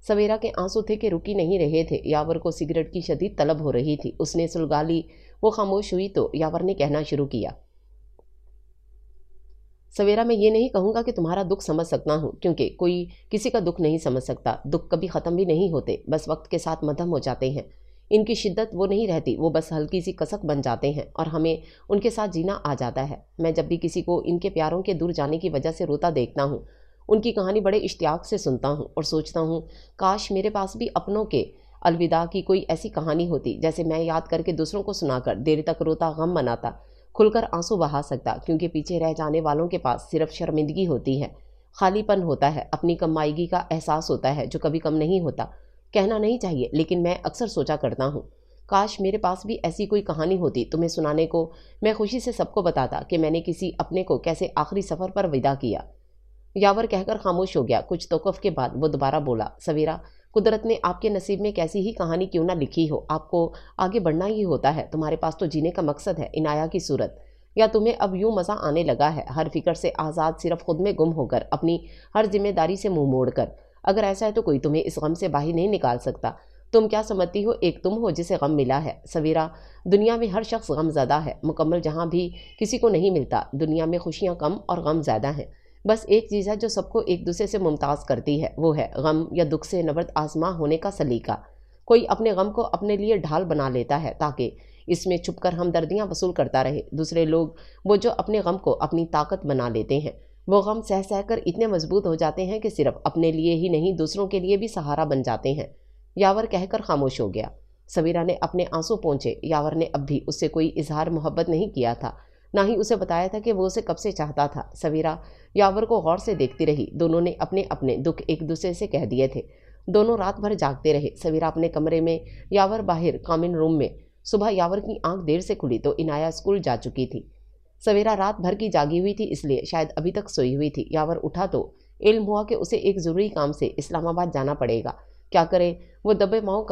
سویرا کے آنسو تھے کہ رکی نہیں رہے تھے۔ یاور کو سگریٹ کی شدید طلب ہو رہی تھی، اس نے سلگا لی۔ وہ خاموش ہوئی تو یاور نے کہنا شروع کیا، سویرا، میں یہ نہیں کہوں گا کہ تمہارا دکھ سمجھ سکتا ہوں، کیونکہ کوئی کسی کا دکھ نہیں سمجھ سکتا۔ دکھ کبھی ختم بھی نہیں ہوتے، بس وقت کے ساتھ مدھم ہو جاتے ہیں۔ ان کی شدت وہ نہیں رہتی، وہ بس ہلکی سی کسک بن جاتے ہیں اور ہمیں ان کے ساتھ جینا آ جاتا ہے۔ میں جب بھی کسی کو ان کے پیاروں کے دور جانے کی وجہ سے روتا دیکھتا ہوں، ان کی کہانی بڑے اشتیاق سے سنتا ہوں اور سوچتا ہوں کاش میرے پاس بھی اپنوں کے الوداع کی کوئی ایسی کہانی ہوتی جیسے میں یاد کر کے دوسروں کو سنا کر دیر تک روتا، غم مناتا، کھل کر آنسو بہا سکتا، کیونکہ پیچھے رہ جانے والوں کے پاس صرف شرمندگی ہوتی ہے، خالی پن ہوتا ہے، اپنی کمائیگی کا احساس ہوتا ہے جو کبھی کم نہیں ہوتا۔ کہنا نہیں چاہیے، لیکن میں اکثر سوچا کرتا ہوں کاش میرے پاس بھی ایسی کوئی کہانی ہوتی تمہیں سنانے کو۔ میں خوشی سے سب کو بتاتا کہ میں نے کسی اپنے کو کیسے آخری سفر پر وداع کیا۔ یاور کہہ کر خاموش ہو گیا۔ کچھ توقف کے بعد وہ دوبارہ بولا، سویرا، قدرت نے آپ کے نصیب میں کیسی ہی کہانی کیوں نہ لکھی ہو، آپ کو آگے بڑھنا ہی ہوتا ہے۔ تمہارے پاس تو جینے کا مقصد ہے، عنایہ کی صورت، یا تمہیں اب یوں مزہ آنے لگا ہے ہر فکر سے آزاد، صرف خود میں گم ہو کر، اپنی ہر ذمہ داری سے منہ موڑ کر؟ اگر ایسا ہے تو کوئی تمہیں اس غم سے باہر نہیں نکال سکتا۔ تم کیا سمجھتی ہو ایک تم ہو جسے غم ملا ہے؟ سویرا، دنیا میں ہر شخص غم زدہ ہے، مکمل جہاں بھی کسی کو نہیں ملتا۔ دنیا میں خوشیاں کم اور غم زیادہ ہیں، بس ایک چیز ہے جو سب کو ایک دوسرے سے ممتاز کرتی ہے، وہ ہے غم یا دکھ سے نبرد آزما ہونے کا سلیقہ۔ کوئی اپنے غم کو اپنے لیے ڈھال بنا لیتا ہے تاکہ اس میں چھپ کر ہمدردیاں وصول کرتا رہے۔ دوسرے لوگ، وہ جو اپنے غم کو اپنی طاقت بنا لیتے ہیں، وہ غم سہ سہ کر اتنے مضبوط ہو جاتے ہیں کہ صرف اپنے لیے ہی نہیں دوسروں کے لیے بھی سہارا بن جاتے ہیں۔ یاور کہہ کر خاموش ہو گیا۔ سویرا نے اپنے آنسو پونچھے۔ یاور نے اب بھی اس سے کوئی اظہار محبت نہیں کیا تھا، نہ ہی اسے بتایا تھا کہ وہ اسے کب سے چاہتا تھا۔ سویرا یاور کو غور سے دیکھتی رہی۔ دونوں نے اپنے اپنے دکھ ایک دوسرے سے کہہ دیے تھے۔ دونوں رات بھر جاگتے رہے، سویرا اپنے کمرے میں، یاور باہر کامن روم میں۔ صبح یاور کی آنکھ دیر سے کھلی تو عنایہ اسکول جا چکی تھی۔ سویرا رات بھر کی جاگی ہوئی تھی، اس لیے شاید ابھی تک سوئی ہوئی تھی۔ یاور اٹھا تو علم ہوا کہ اسے ایک ضروری کام سے اسلام آباد جانا پڑے گا۔ کیا کرے؟ وہ دبے پاؤں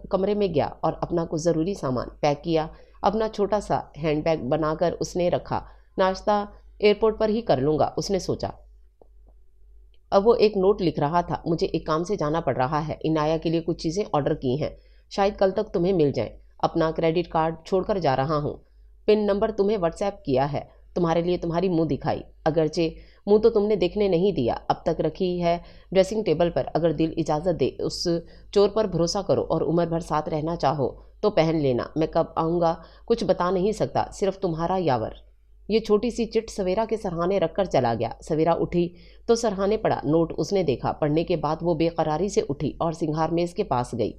کمرے میں گیا اور اپنا کچھ ضروری سامان پیک کیا۔ اپنا چھوٹا سا ہینڈ بیگ بنا کر اس نے رکھا۔ ناشتہ ایئرپورٹ پر ہی کر لوں گا، اس نے سوچا۔ اب وہ ایک نوٹ لکھ رہا تھا، مجھے ایک کام سے جانا پڑ رہا ہے، عنایہ کے لیے کچھ چیزیں آرڈر کی ہیں، شاید کل تک تمہیں مل جائیں۔ اپنا کریڈٹ کارڈ چھوڑ کر جا رہا ہوں، پن نمبر تمہیں واٹس ایپ کیا ہے، تمہارے لیے تمہاری منہ دکھائی، اگرچہ منہ تو تم نے دیکھنے نہیں دیا، اب تک رکھی ہے ڈریسنگ ٹیبل پر، اگر دل اجازت دے اس چور پر بھروسہ کرو اور عمر بھر ساتھ رہنا چاہو تو پہن لینا، میں کب آؤں گا کچھ بتا نہیں سکتا، صرف تمہارا یاور۔ یہ چھوٹی سی چٹ سویرا کے سرہانے رکھ کر چلا گیا۔ سویرا اٹھی تو سرہانے پڑا نوٹ اس نے دیکھا، پڑھنے کے بعد وہ بے قراری سے اٹھی اور سنگھار میز کے پاس گئی۔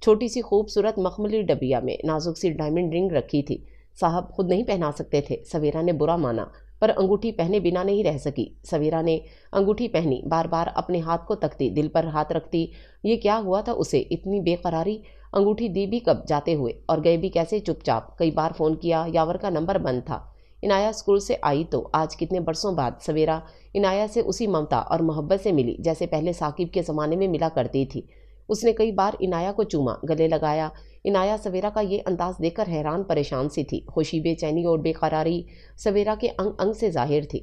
چھوٹی سی خوبصورت مخملی ڈبیا میں نازک سی ڈائمنڈ رنگ رکھی تھی۔ صاحب خود نہیں پہنا سکتے تھے، سویرا نے برا مانا، پر انگوٹھی پہنے بنا نہیں رہ سکی۔ سویرا نے انگوٹھی پہنی، بار بار اپنے ہاتھ کو تکتی، دل پر ہاتھ رکھتی۔ یہ کیا ہوا تھا اسے، اتنی بے قراری؟ انگوٹھی دی بھی کب جاتے ہوئے، اور گئے بھی کیسے چپ چاپ؟ کئی بار فون کیا، یاور کا نمبر بند تھا۔ عنایہ اسکول سے آئی تو آج کتنے برسوں بعد سویرا عنایہ سے اسی ممتا اور محبت سے ملی جیسے پہلے ثاقب کے زمانے میں ملا کرتی تھی۔ اس نے کئی بار عنایہ کو چوما، گلے لگایا۔ عنایہ سویرا کا یہ انداز دیکھ کر حیران پریشان سی تھی۔ خوشی، بے چینی اور بے قراری سویرا کے انگ انگ سے ظاہر تھی۔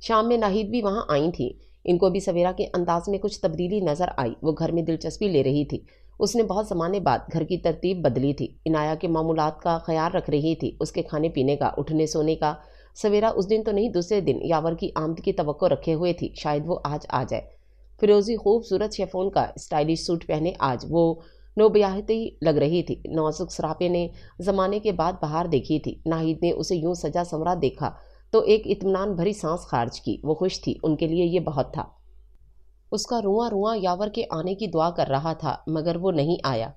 شام میں ناہید بھی وہاں آئی تھیں، ان کو بھی سویرا کے انداز میں کچھ تبدیلی نظر آئی۔ وہ گھر میں دلچسپی لے رہی تھی، اس نے بہت زمانے بعد گھر کی ترتیب بدلی تھی، عنایہ کے معمولات کا خیال رکھ رہی تھی، اس کے کھانے پینے کا، اٹھنے سونے کا۔ سویرا اس دن تو نہیں، دوسرے دن یاور کی آمد کی توقع رکھے ہوئے تھی، شاید وہ آج آ جائے۔ فیروزی خوبصورت شیفون کا اسٹائلش سوٹ پہنے آج وہ نوبیاہتی لگ رہی تھی۔ نازک سراپے نے زمانے کے بعد بہار دیکھی تھی۔ ناہید نے اسے یوں سجا سنورا دیکھا تو ایک اطمینان بھری سانس خارج کی۔ وہ خوش تھی، ان کے لیے یہ بہت تھا۔ اس کا رواں رواں یاور کے آنے کی دعا کر رہا تھا، مگر وہ نہیں آیا۔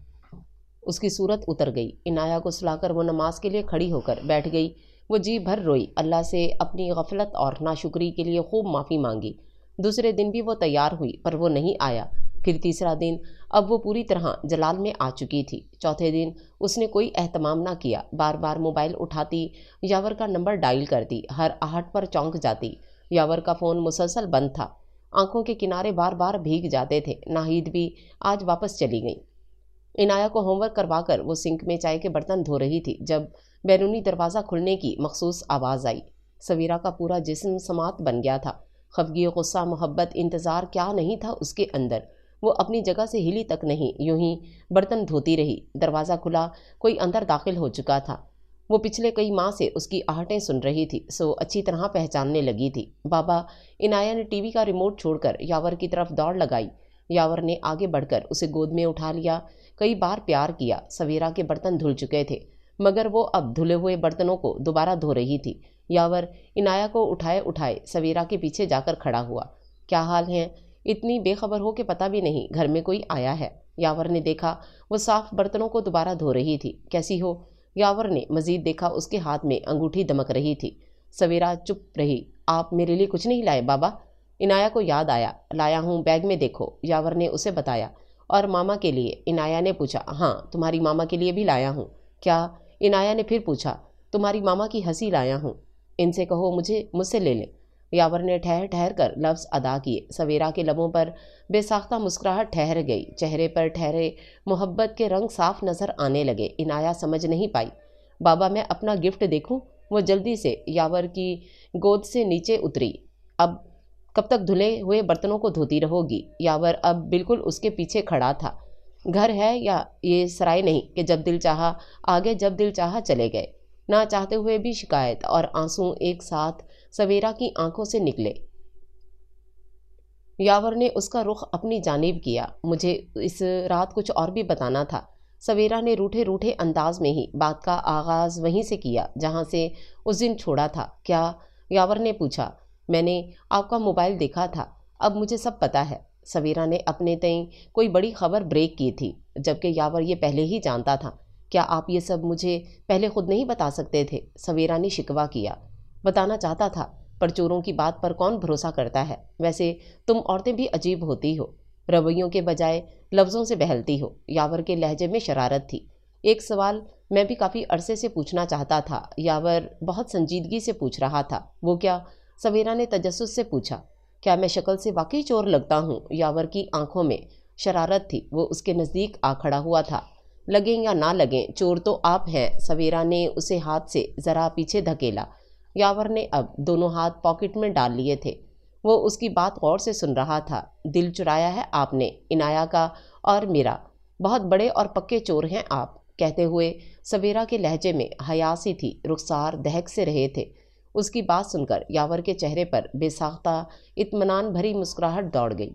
اس کی صورت اتر گئی۔ عنایہ کو سلا کر وہ نماز کے لیے کھڑی ہو کر بیٹھ گئی۔ وہ جی بھر روئی، اللہ سے اپنی غفلت اور ناشکری کے لیے خوب معافی مانگی۔ دوسرے دن بھی وہ تیار ہوئی، پر وہ نہیں آیا۔ پھر تیسرا دن، اب وہ پوری طرح جلال میں آ چکی تھی۔ چوتھے دن اس نے کوئی اہتمام نہ کیا، بار بار موبائل اٹھاتی، یاور کا نمبر ڈائل کرتی، ہر آہٹ پر چونک جاتی۔ یاور کا فون مسلسل بند تھا، آنکھوں کے کنارے بار بار بھیگ جاتے تھے۔ ناہید بھی آج واپس چلی گئی۔ عنایہ کو ہوم ورک کروا کر وہ سنک میں چائے کے برتن دھو رہی تھی جب بیرونی دروازہ کھلنے کی مخصوص آواز آئی۔ سویرا کا پورا جسم سماعت بن گیا تھا۔ خفگی، غصہ، محبت، انتظار کیا نہیں تھا اس کے اندر۔ وہ اپنی جگہ سے ہلی تک نہیں، یوں ہی برتن دھوتی رہی۔ دروازہ کھلا، کوئی اندر داخل ہو چکا تھا۔ وہ پچھلے کئی ماہ سے اس کی آہٹیں سن رہی تھی، سو اچھی طرح پہچاننے لگی تھی۔ بابا! عنایہ نے ٹی وی کا ریموٹ چھوڑ کر یاور کی طرف دوڑ لگائی۔ یاور نے آگے بڑھ کر اسے گود میں اٹھا لیا، کئی بار پیار کیا۔ سویرا کے برتن دھل چکے تھے، مگر وہ اب دھلے ہوئے برتنوں کو دوبارہ دھو رہی تھی۔ یاور عنایہ کو اٹھائے اٹھائے سویرا کے پیچھے جا کر کھڑا ہوا۔ کیا حال ہے؟ اتنی بے خبر ہو کہ پتہ بھی نہیں گھر میں کوئی آیا ہے۔ یاور نے دیکھا وہ صاف برتنوں کو دوبارہ دھو رہی تھی۔ کیسی ہو؟ یاور نے مزید دیکھا اس کے ہاتھ میں انگوٹھی دمک رہی تھی۔ سویرا چپ رہی۔ آپ میرے لیے کچھ نہیں لائے بابا؟ عنایہ کو یاد آیا۔ لایا ہوں، بیگ میں دیکھو، یاور نے اسے بتایا۔ اور ماما کے لیے؟ عنایہ نے پوچھا۔ ہاں، تمہاری ماما کے لیے بھی لایا ہوں۔ کیا؟ عنایہ نے پھر پوچھا۔ تمہاری ماما کی ہنسی لایا ہوں، ان سے کہو مجھ سے لے لیں۔ یاور نے ٹھہر ٹھہر کر لفظ ادا کیے۔ سویرا کے لبوں پر بے ساختہ مسکراہٹ ٹھہر گئی، چہرے پر ٹھہرے محبت کے رنگ صاف نظر آنے لگے۔ عنایہ سمجھ نہیں پائی۔ بابا میں اپنا گفٹ دیکھوں؟ وہ جلدی سے یاور کی گود سے نیچے اتری۔ اب کب تک دھلے ہوئے برتنوں کو دھوتی رہو گی؟ یاور اب بالکل اس کے پیچھے کھڑا تھا۔ گھر ہے یا یہ سرائے نہیں کہ جب دل چاہا آگے، جب دل چاہا چلے گئے؟ نہ چاہتے ہوئے بھی شکایت اور آنسو ایک ساتھ سویرا کی آنکھوں سے نکلے۔ یاور نے اس کا رخ اپنی جانب کیا۔ مجھے اس رات کچھ اور بھی بتانا تھا۔ سویرا نے روٹھے روٹھے انداز میں ہی بات کا آغاز وہیں سے کیا جہاں سے اس دن چھوڑا تھا۔ کیا؟ یاور نے پوچھا۔ میں نے آپ کا موبائل دیکھا تھا، اب مجھے سب پتہ ہے۔ سویرا نے اپنے تئیں کوئی بڑی خبر بریک کی تھی، جبکہ یاور یہ پہلے ہی جانتا تھا۔ کیا آپ یہ سب مجھے پہلے خود نہیں بتا سکتے تھے؟ سویرا نے شکوہ کیا۔ بتانا چاہتا تھا، پر چوروں کی بات پر کون بھروسہ کرتا ہے؟ ویسے تم عورتیں بھی عجیب ہوتی ہو، رویوں کے بجائے لفظوں سے بہلتی ہو۔ یاور کے لہجے میں شرارت تھی۔ ایک سوال میں بھی کافی عرصے سے پوچھنا چاہتا تھا۔ یاور بہت سنجیدگی سے پوچھ رہا تھا۔ وہ کیا؟ سویرا نے تجسس سے پوچھا۔ کیا میں شکل سے واقعی چور لگتا ہوں؟ یاور کی آنکھوں میں شرارت تھی۔ وہ اس کے نزدیک آ کھڑا ہوا تھا۔ لگیں یا نہ لگیں، چور تو آپ ہیں۔ سویرا نے اسے ہاتھ سے ذرا پیچھے دھکیلا۔ یاور نے اب دونوں ہاتھ پاکٹ میں ڈال لیے تھے۔ وہ اس کی بات غور سے سن رہا تھا۔ دل چرایا ہے آپ نے، عنایہ کا اور میرا۔ بہت بڑے اور پکے چور ہیں آپ۔ کہتے ہوئے سویرا کے لہجے میں حیا سی تھی، رخسار دہک سے رہے تھے۔ اس کی بات سن کر یاور کے چہرے پر بے ساختہ اطمینان بھری مسکراہٹ دوڑ گئی۔